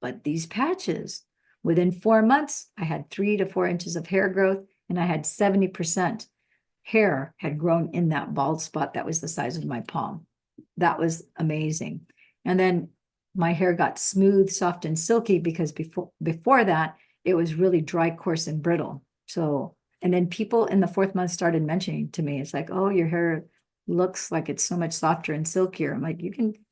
But these patches, within 4 months, I had 3 to 4 inches of hair growth, and I had 70% hair had grown in that bald spot that was the size of my palm. That was amazing. And then my hair got smooth, soft, and silky because before that, it was really dry, coarse, and brittle. So, and then people in the 4th month started mentioning to me, it's like, oh, your hair looks like it's so much softer and silkier. I'm like,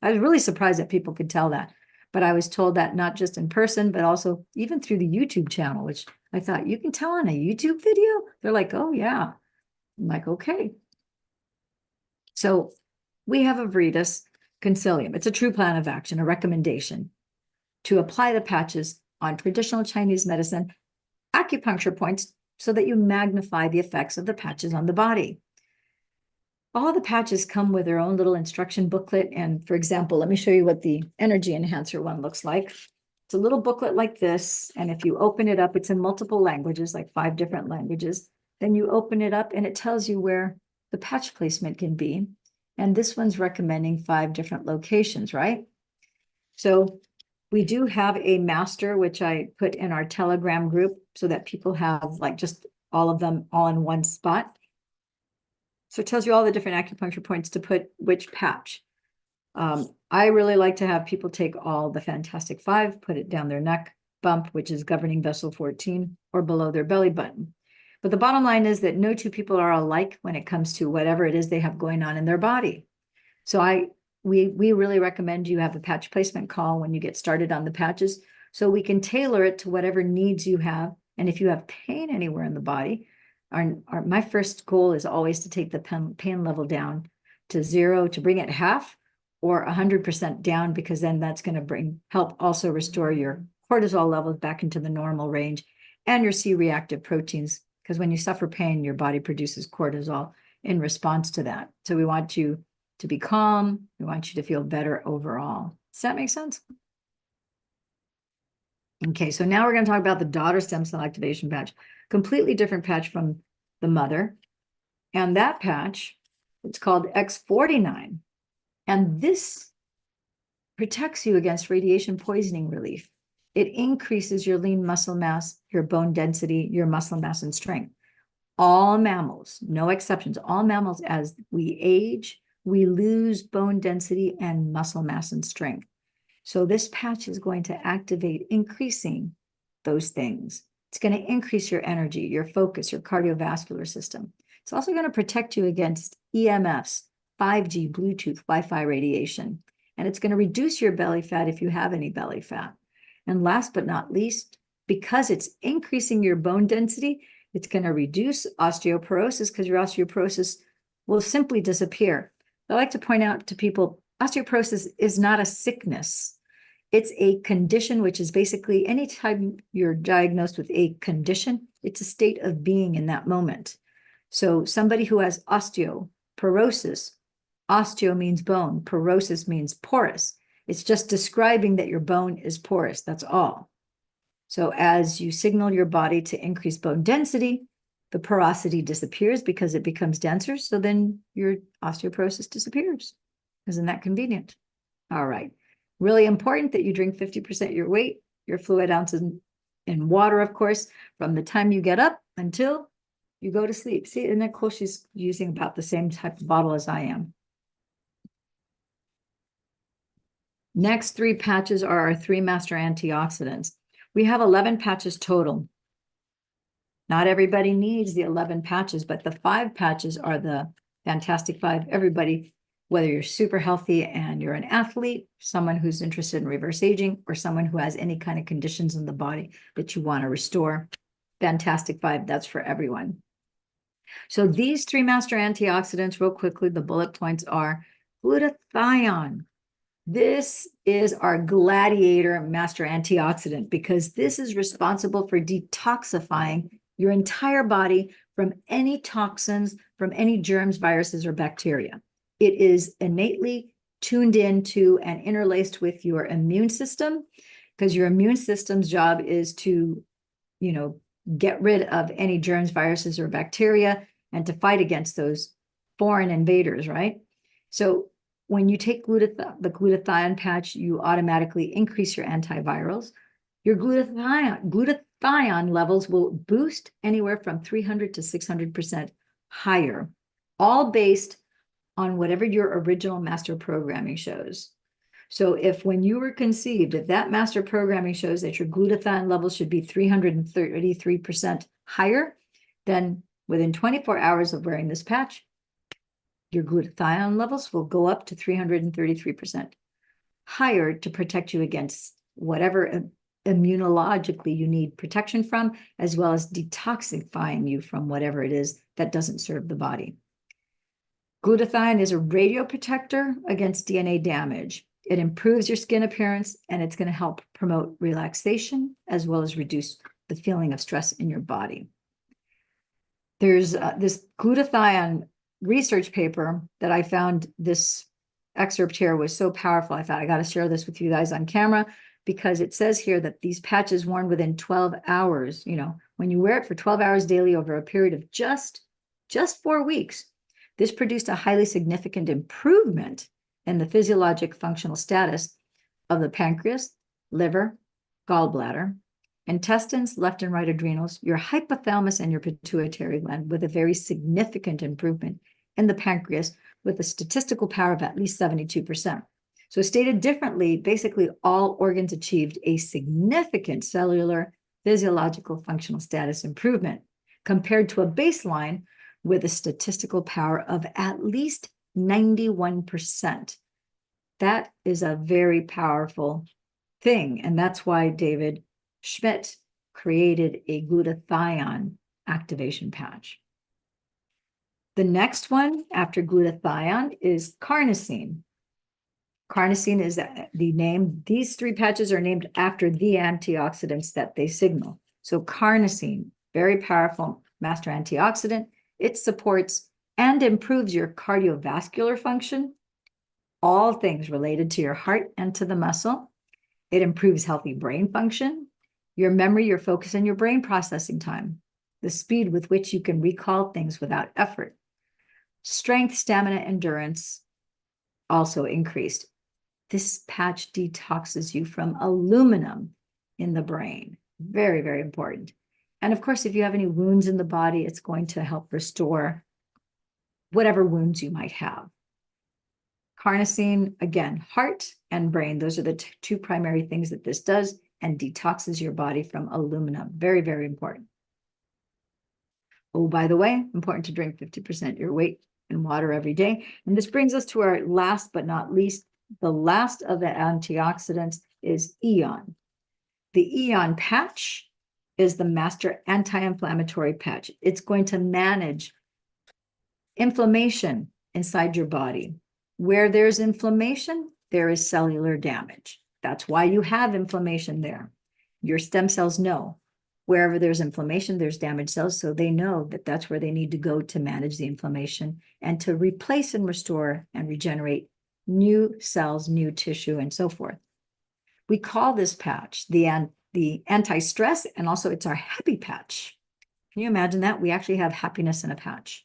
I was really surprised that people could tell that. But I was told that not just in person, but also even through the YouTube channel, which I thought, you can tell on a YouTube video? They're like, oh, yeah. I'm like, okay. So we have Avritas Concilium. It's a true plan of action, a recommendation to apply the patches on traditional Chinese medicine acupuncture points so that you magnify the effects of the patches on the body. All the patches come with their own little instruction booklet. And for example, let me show you what the energy enhancer one looks like. It's a little booklet like this. And if you open it up, it's in multiple languages, like 5 different languages. Then you open it up and it tells you where the patch placement can be. And this one's recommending 5 different locations, right? So we do have a master, which I put in our Telegram group so that people have like just all of them all in one spot. So it tells you all the different acupuncture points to put which patch. I really like to have people take all the Fantastic 5, put it down their neck bump, which is governing vessel 14, or below their belly button. But the bottom line is that no 2 people are alike when it comes to whatever it is they have going on in their body. So we really recommend you have a patch placement call when you get started on the patches, so we can tailor it to whatever needs you have. And if you have pain anywhere in the body, my first goal is always to take the pain level down to 0, to bring it half or 100% down, because then that's going to help also restore your cortisol levels back into the normal range and your C-reactive proteins, because when you suffer pain, your body produces cortisol in response to that. So we want you to be calm. We want you to feel better overall. Does that make sense? Okay, so now we're going to talk about the daughter stem cell activation patch. Completely different patch from the mother. And that patch, it's called X49. And this protects you against radiation poisoning relief. It increases your lean muscle mass, your bone density, your muscle mass and strength. All mammals, no exceptions, all mammals, as we age, we lose bone density and muscle mass and strength. So this patch is going to activate increasing those things. It's going to increase your energy, your focus, your cardiovascular system. It's also going to protect you against EMFs, 5G, Bluetooth, Wi-Fi radiation. And it's going to reduce your belly fat if you have any belly fat. And last but not least, because it's increasing your bone density, it's going to reduce osteoporosis, because your osteoporosis will simply disappear. I like to point out to people, osteoporosis is not a sickness. It's a condition, which is basically anytime you're diagnosed with a condition, it's a state of being in that moment. So somebody who has osteoporosis, osteo means bone, porosis means porous. It's just describing that your bone is porous, that's all. So as you signal your body to increase bone density, the porosity disappears because it becomes denser. So then your osteoporosis disappears. Isn't that convenient? All right. Really important that you drink 50% your weight, your fluid ounces in water, of course, from the time you get up until you go to sleep. See, and Nicole, she's using about the same type of bottle as I am. Next 3 patches are our 3 master antioxidants. We have 11 patches total. Not everybody needs the 11 patches, but the 5 patches are the Fantastic 5. Everybody whether you're super healthy and you're an athlete, someone who's interested in reverse aging, or someone who has any kind of conditions in the body that you want to restore. Fantastic Five, that's for everyone. So these three master antioxidants, real quickly, the bullet points are glutathione. This is our gladiator master antioxidant because this is responsible for detoxifying your entire body from any toxins, from any germs, viruses, or bacteria. It is innately tuned into and interlaced with your immune system because your immune system's job is to, get rid of any germs, viruses, or bacteria and to fight against those foreign invaders, right? So when you take the glutathione patch, you automatically increase your antivirals. Your glutathione levels will boost anywhere from 300 to 600% higher, all based on whatever your original master programming shows. So if when you were conceived, if that master programming shows that your glutathione levels should be 333% higher, then within 24 hours of wearing this patch, your glutathione levels will go up to 333% higher to protect you against whatever immunologically you need protection from, as well as detoxifying you from whatever it is that doesn't serve the body. Glutathione is a radioprotector against DNA damage. It improves your skin appearance, and it's going to help promote relaxation as well as reduce the feeling of stress in your body. There's this glutathione research paper that I found. This excerpt here was so powerful. I thought I got to share this with you guys on camera because it says here that these patches worn within 12 hours, when you wear it for 12 hours daily over a period of just 4 weeks, this produced a highly significant improvement in the physiologic functional status of the pancreas, liver, gallbladder, intestines, left and right adrenals, your hypothalamus, and your pituitary gland, with a very significant improvement in the pancreas with a statistical power of at least 72%. So stated differently, basically all organs achieved a significant cellular physiological functional status improvement compared to a baseline with a statistical power of at least 91%. That is a very powerful thing. And that's why David Schmidt created a glutathione activation patch. The next one after glutathione is carnosine. Carnosine is the name. These three patches are named after the antioxidants that they signal. So carnosine, very powerful master antioxidant. It supports and improves your cardiovascular function, all things related to your heart and to the muscle. It improves healthy brain function, your memory, your focus, and your brain processing time, the speed with which you can recall things without effort. Strength, stamina, endurance also increased. This patch detoxes you from aluminum in the brain. Very, very important. And of course, if you have any wounds in the body, it's going to help restore whatever wounds you might have. Carnosine, again, heart and brain. Those are the two primary things that this does, and detoxes your body from aluminum. Very, very important. Oh, by the way, important to drink 50% your weight in water every day. And this brings us to our last but not least. The last of the antioxidants is Eon. The Eon patch is the master anti-inflammatory patch. It's going to manage inflammation inside your body. Where there's inflammation, there is cellular damage. That's why you have inflammation there. Your stem cells know wherever there's inflammation, there's damaged cells, so they know that that's where they need to go to manage the inflammation and to replace and restore and regenerate new cells, new tissue, and so forth. We call this patch the anti-stress, and also it's our happy patch. Can you imagine that? We actually have happiness in a patch.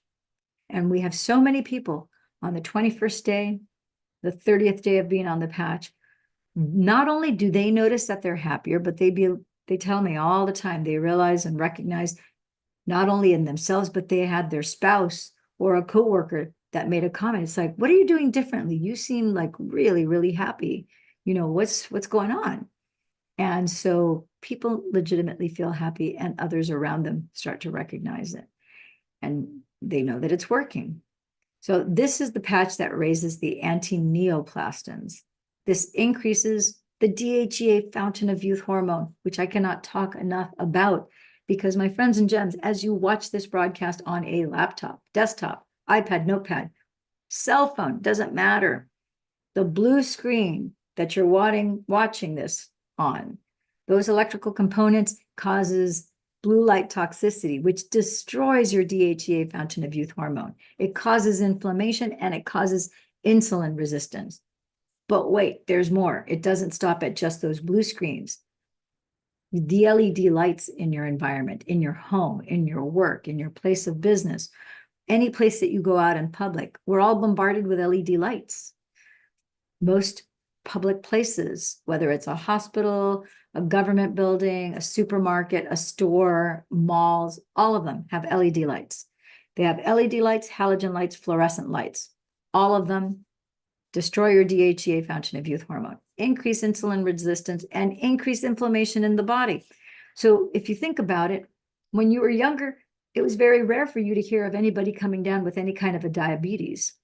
And we have so many people on the 21st day, the 30th day of being on the patch. Not only do they notice that they're happier, but they tell me all the time, they realize and recognize not only in themselves, but they had their spouse or a coworker that made a comment. It's like, what are you doing differently? You seem like really, really happy. What's going on? And so people legitimately feel happy, and others around them start to recognize it. And they know that it's working. So this is the patch that raises the anti-neoplastins. This increases the DHEA fountain of youth hormone, which I cannot talk enough about because my friends and gems, as you watch this broadcast on a laptop, desktop, iPad, notepad, cell phone, doesn't matter. The blue screen that you're watching this on, those electrical components causes blue light toxicity, which destroys your DHEA fountain of youth hormone. It causes inflammation and it causes insulin resistance. But wait, there's more. It doesn't stop at just those blue screens. The LED lights in your environment, in your home, in your work, in your place of business, any place that you go out in public, we're all bombarded with LED lights. Most public places, whether it's a hospital, a government building, a supermarket, a store, malls, all of them have LED lights. They have LED lights, halogen lights, fluorescent lights. All of them destroy your DHEA fountain of youth hormone, increase insulin resistance, and increase inflammation in the body. So if you think about it, when you were younger, it was very rare for you to hear of anybody coming down with any kind of a diabetes.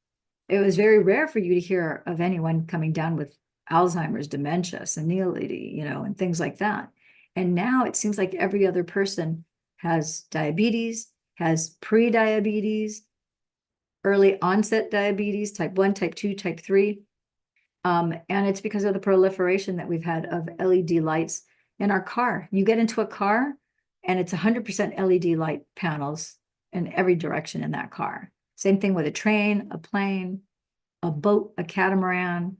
It was very rare for you to hear of anyone coming down with Alzheimer's, dementia, senility, and things like that. And now it seems like every other person has diabetes, has pre-diabetes, early onset diabetes, type 1, type 2, type 3. And it's because of the proliferation that we've had of LED lights in our car. You get into a car and it's 100% LED light panels in every direction in that car. Same thing with a train, a plane, a boat, a catamaran,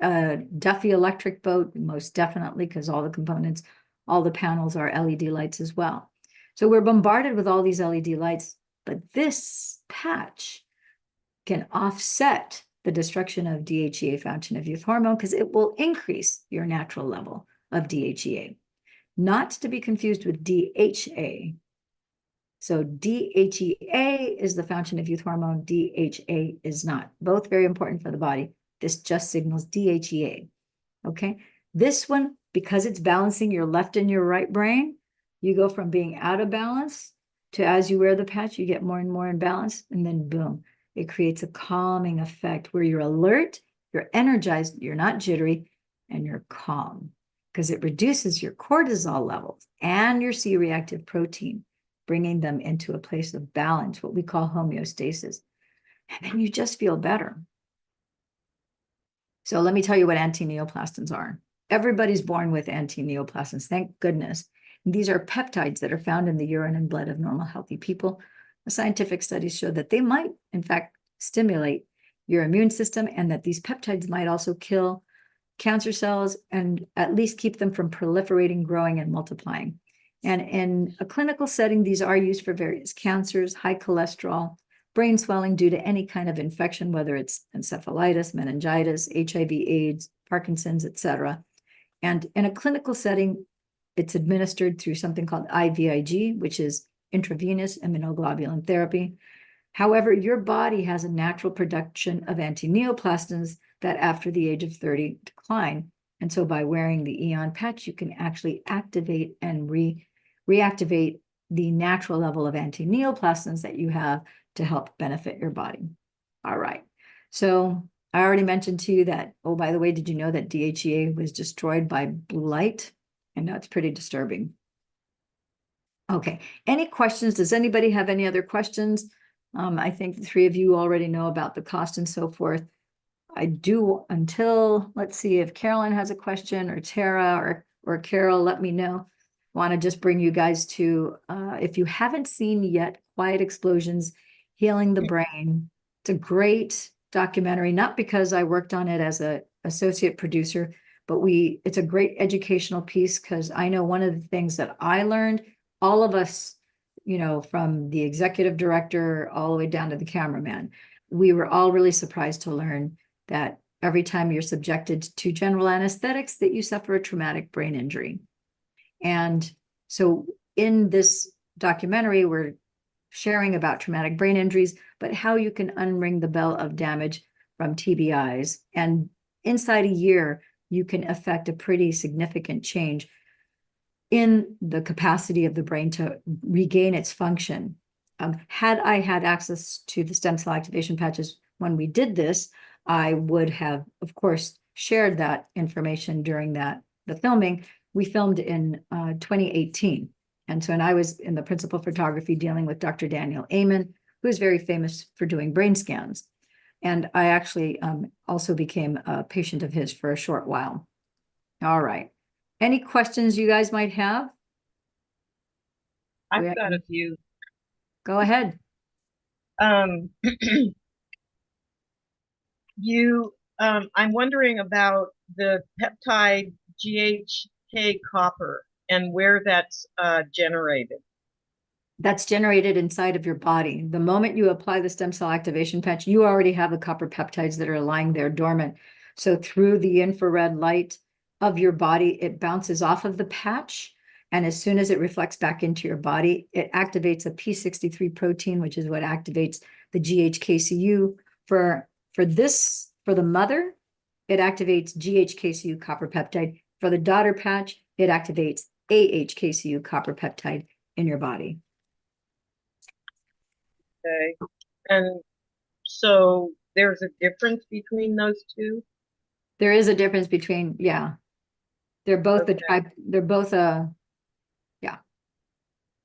a Duffy electric boat, most definitely, because all the components, all the panels are LED lights as well. So we're bombarded with all these LED lights, but this patch can offset the destruction of DHEA fountain of youth hormone because it will increase your natural level of DHEA, not to be confused with DHA. So DHEA is the fountain of youth hormone. DHA is not. Both very important for the body. This just signals DHEA. Okay. This one, because it's balancing your left and your right brain, you go from being out of balance to, as you wear the patch, you get more and more in balance, and then boom, it creates a calming effect where you're alert, you're energized, you're not jittery, and you're calm because it reduces your cortisol levels and your C-reactive protein, bringing them into a place of balance, what we call homeostasis. And then you just feel better. So let me tell you what anti-neoplastins are. Everybody's born with anti-neoplastins, thank goodness. And these are peptides that are found in the urine and blood of normal, healthy people. Scientific studies show that they might, in fact, stimulate your immune system and that these peptides might also kill cancer cells and at least keep them from proliferating, growing, and multiplying. And in a clinical setting, these are used for various cancers, high cholesterol, brain swelling due to any kind of infection, whether it's encephalitis, meningitis, HIV, AIDS, Parkinson's, etc. And in a clinical setting, it's administered through something called IVIG, which is intravenous immunoglobulin therapy. However, your body has a natural production of anti-neoplastins that after the age of 30 decline. And so by wearing the Eon patch, you can actually activate and reactivate the natural level of anti-neoplastins that you have to help benefit your body. All right. So I already mentioned to you that, oh, by the way, did you know that DHEA was destroyed by blue light? I know it's pretty disturbing. Okay. Any questions? Does anybody have any other questions? I think the three of you already know about the cost and so forth. I do until, let's see if Carolyn has a question or Tara or Carol, let me know. Want to just bring you guys to, if you haven't seen yet, Quiet Explosions, Healing the Brain. It's a great documentary, not because I worked on it as an associate producer, but it's a great educational piece because I know one of the things that I learned, all of us, from the executive director all the way down to the cameraman, we were all really surprised to learn that every time you're subjected to general anesthetics, that you suffer a traumatic brain injury. And so in this documentary, we're sharing about traumatic brain injuries, but how you can unring the bell of damage from TBIs. And inside a year, you can affect a pretty significant change in the capacity of the brain to regain its function. Had I had access to the stem cell activation patches when we did this, I would have, of course, shared that information during the filming. We filmed in 2018. And I was in the principal photography dealing with Dr. Daniel Amen, who is very famous for doing brain scans. And I actually also became a patient of his for a short while. All right. Any questions you guys might have? I've got a few. Go ahead. I'm wondering about the peptide GHK copper and where that's generated. That's generated inside of your body. The moment you apply the stem cell activation patch, you already have the copper peptides that are lying there dormant. So through the infrared light of your body, it bounces off of the patch. And as soon as it reflects back into your body, it activates a p63 protein, which is what activates the GHKCU. For the mother, it activates GHKCU copper peptide. For the daughter patch, it activates AHKCU copper peptide in your body. Okay. And so there's a difference between those two? There is a difference between, yeah. They're both Okay. the type, they're both yeah.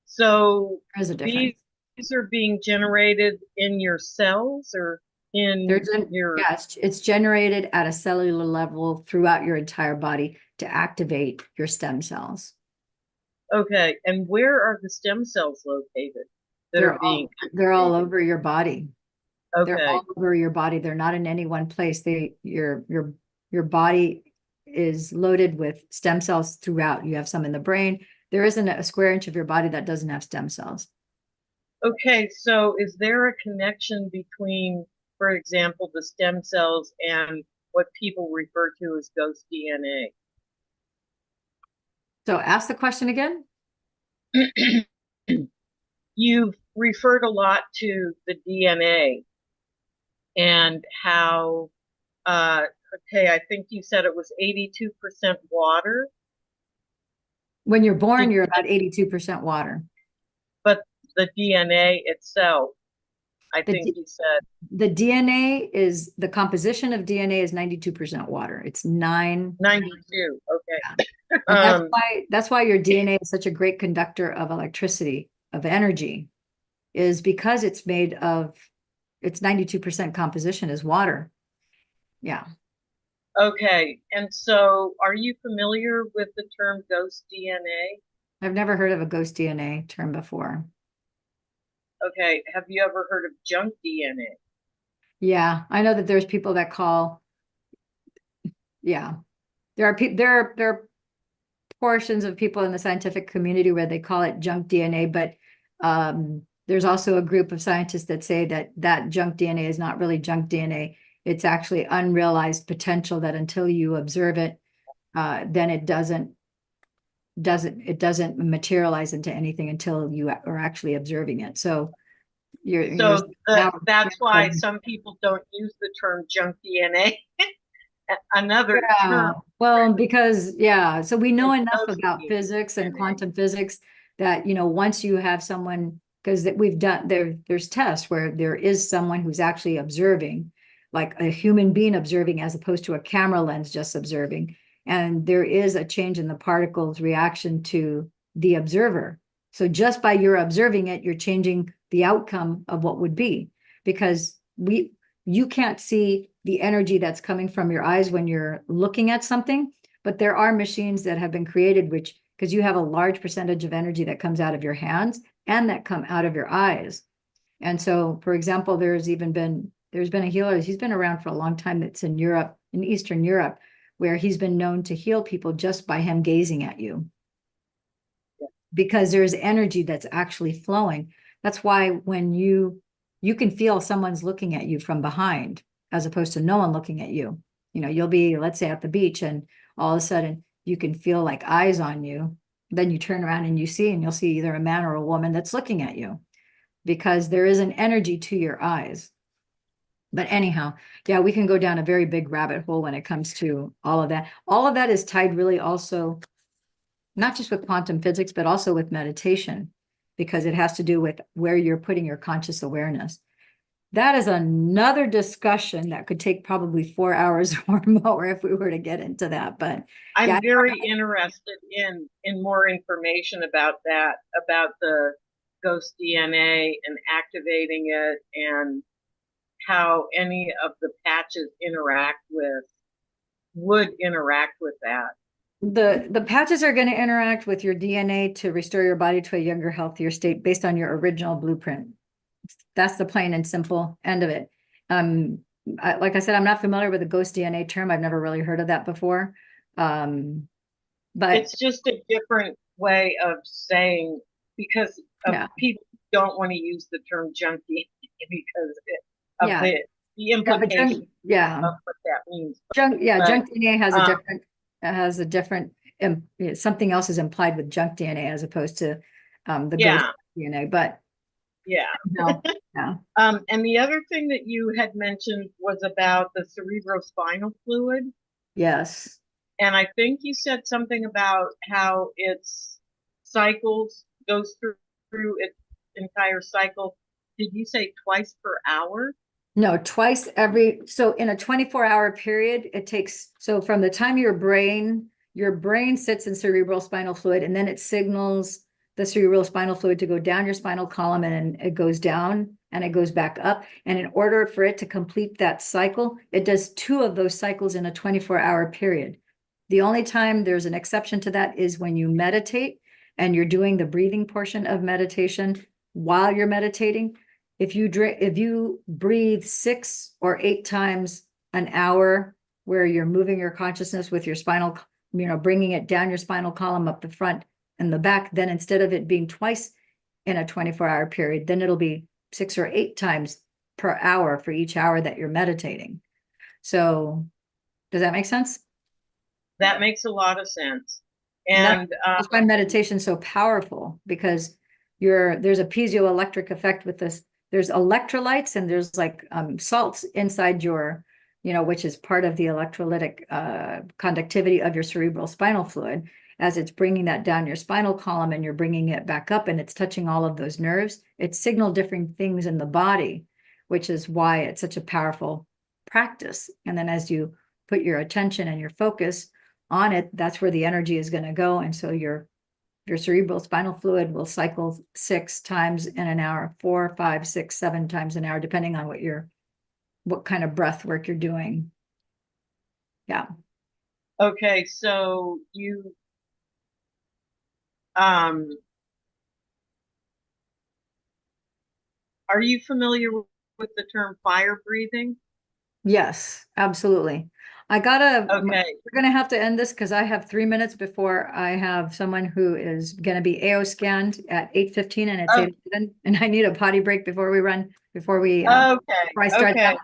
So There's a difference. these are being generated in your cells or in your... Yes, it's generated at a cellular level throughout your entire body to activate your stem cells. Okay. And where are the stem cells located that are being... They're all over your body. Okay. They're all over your body. They're not in any one place. Your body is loaded with stem cells throughout. You have some in the brain. There isn't a square inch of your body that doesn't have stem cells. Okay, so is there a connection between, for example, the stem cells and what people refer to as ghost DNA? So ask the question again. You've referred a lot to the DNA and how, okay, I think you said it was 82% water. When you're born, you're about 82% water. But the DNA itself, I think you said. The DNA is, the composition of DNA is 92% water. It's 92, okay. Yeah. And that's why your DNA is such a great conductor of electricity, of energy, is because it's made of, it's 92% composition is water. Yeah. Okay, and so are you familiar with the term ghost DNA? I've never heard of a ghost DNA term before. Okay, have you ever heard of junk DNA? Yeah, I know that there's people that call, yeah, there are portions of people in the scientific community where they call it junk DNA, but there's also a group of scientists that say that junk DNA is not really junk DNA. It's actually unrealized potential that until you observe it, then it doesn't materialize into anything until you are actually observing it. So that's why some people don't use the term junk DNA. Another term. Well, because so we know enough about physics and quantum physics that, once you have someone, because there's tests where there is someone who's actually observing, like a human being observing as opposed to a camera lens just observing. And there is a change in the particle's reaction to the observer. So just by your observing it, you're changing the outcome of what would be, because you can't see the energy that's coming from your eyes when you're looking at something, but there are machines that have been created, because you have a large percentage of energy that comes out of your hands and that come out of your eyes. And so, for example, there's been a healer, he's been around for a long time, that's in Europe, in Eastern Europe, where he's been known to heal people just by him gazing at you. Because there's energy that's actually flowing. That's why when you can feel someone's looking at you from behind, as opposed to no one looking at you. You'll be, let's say, at the beach, and all of a sudden you can feel like eyes on you. Then you turn around and you'll see either a man or a woman that's looking at you, because there is an energy to your eyes. But anyhow, yeah, we can go down a very big rabbit hole when it comes to all of that. All of that is tied really also, not just with quantum physics, but also with meditation. because it has to do with where you're putting your conscious awareness. That is another discussion that could take probably 4 hours or more if we were to get into that. But I'm yeah, very interested in more information about that, about the ghost DNA and activating it, and how any of the patches would interact with that. the patches are going to interact with your DNA to restore your body to a younger, healthier state based on your original blueprint. That's the plain and simple end of it. Like I said, I'm not familiar with the ghost DNA term. I've never really heard of that before. But it's just a different way of saying, because people don't want to use the term junk DNA because of the implication of what that means. Junk DNA has a different something else is implied with junk DNA as opposed to the ghost DNA. But no. And the other thing that you had mentioned was about the cerebrospinal fluid. Yes. And I think you said something about how its cycles goes through its entire cycle. Did you say twice per hour? No, twice every, so in a 24-hour period, it takes, so from the time your brain sits in cerebral spinal fluid, and then it signals the cerebral spinal fluid to go down your spinal column, and it goes down and it goes back up. And in order for it to complete that cycle, it does 2 of those cycles in a 24-hour period. The only time there's an exception to that is when you meditate and you're doing the breathing portion of meditation while you're meditating. If you breathe 6 or 8 times an hour, where you're moving your consciousness with your spinal, bringing it down your spinal column, up the front and the back, then instead of it being twice in a 24-hour period, then it'll be 6 or 8 times per hour for each hour that you're meditating. So does that make sense? That makes a lot of sense. And that's why meditation is so powerful, because there's a piezoelectric effect with this. There's electrolytes and there's like salts inside your, which is part of the electrolytic conductivity of your cerebral spinal fluid, as it's bringing that down your spinal column and you're bringing it back up and it's touching all of those nerves. It signals different things in the body, which is why it's such a powerful practice. And then as you put your attention and your focus on it, that's where the energy is going to go. And so your cerebral spinal fluid will cycle 6 times in an hour, 4, 5, 6, 7 times an hour, depending on what kind of breath work you're doing. Yeah. Okay, so you are you familiar with the term fire breathing? Yes, absolutely. We're going to have to end this because I have 3 minutes before I have someone who is going to be AO scanned at 8:15 and it's 8:11, and I need a potty break before I start that.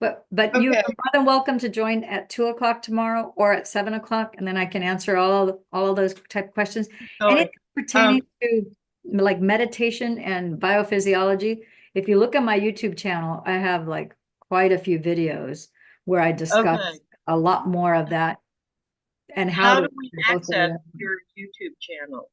But you are more than welcome to join at 2 o'clock tomorrow or at 7 o'clock, and then I can answer all of those type of questions. Anything pertaining to like meditation and biophysiology, if you look at my YouTube channel, I have like quite a few videos where I discuss a lot more of that. And how do we access your YouTube channel?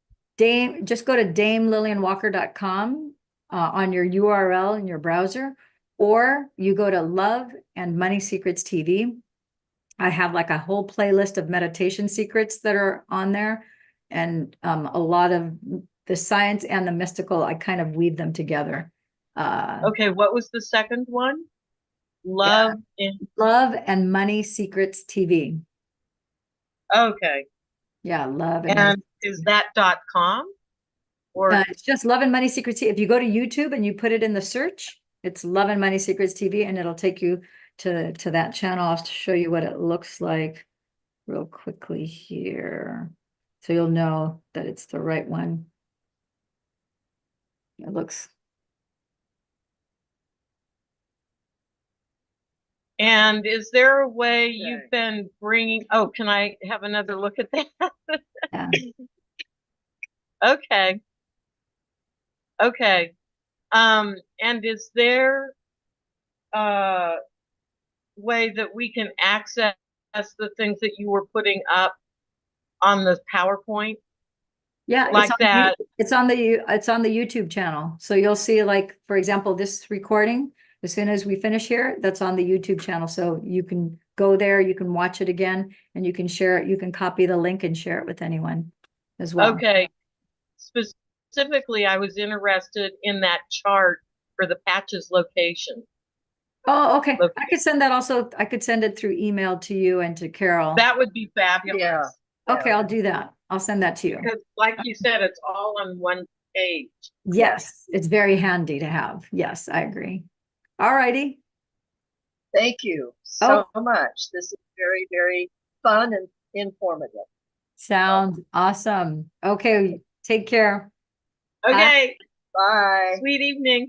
Just go to damelillianwalker.com on your URL in your browser, or you go to Love and Money Secrets TV. I have like a whole playlist of meditation secrets that are on there, and a lot of the science and the mystical, I kind of weave them together. Okay, what was the second one? Love and Money Secrets TV. Okay. Yeah, Love and is that .com? Or it's just Love and Money Secrets. If you go to YouTube and you put it in the search, it's Love and Money Secrets TV, and it'll take you to that channel. I'll show you what it looks like real quickly here, so you'll know that it's the right one. It looks. And is there a way you've been bringing? Oh, can I have another look at that? Yeah. Okay. And is there a way that we can access the things that you were putting up on the PowerPoint? Yeah, like that. It's on the YouTube channel. So you'll see, like, for example, this recording, as soon as we finish here, that's on the YouTube channel. So you can go there, you can watch it again, and you can share it. You can copy the link and share it with anyone as well. Okay. Specifically, I was interested in that chart for the patches location. Oh, okay. I could send that also. I could send it through email to you and to Carol. That would be fabulous. Yeah. Okay, I'll do that. I'll send that to you. Because like you said, it's all on one page. Yes, it's very handy to have. Yes, I agree. All righty. Thank you so much. This is very, very fun and informative. Sounds awesome. Okay, take care. Okay. Bye. Sweet evening.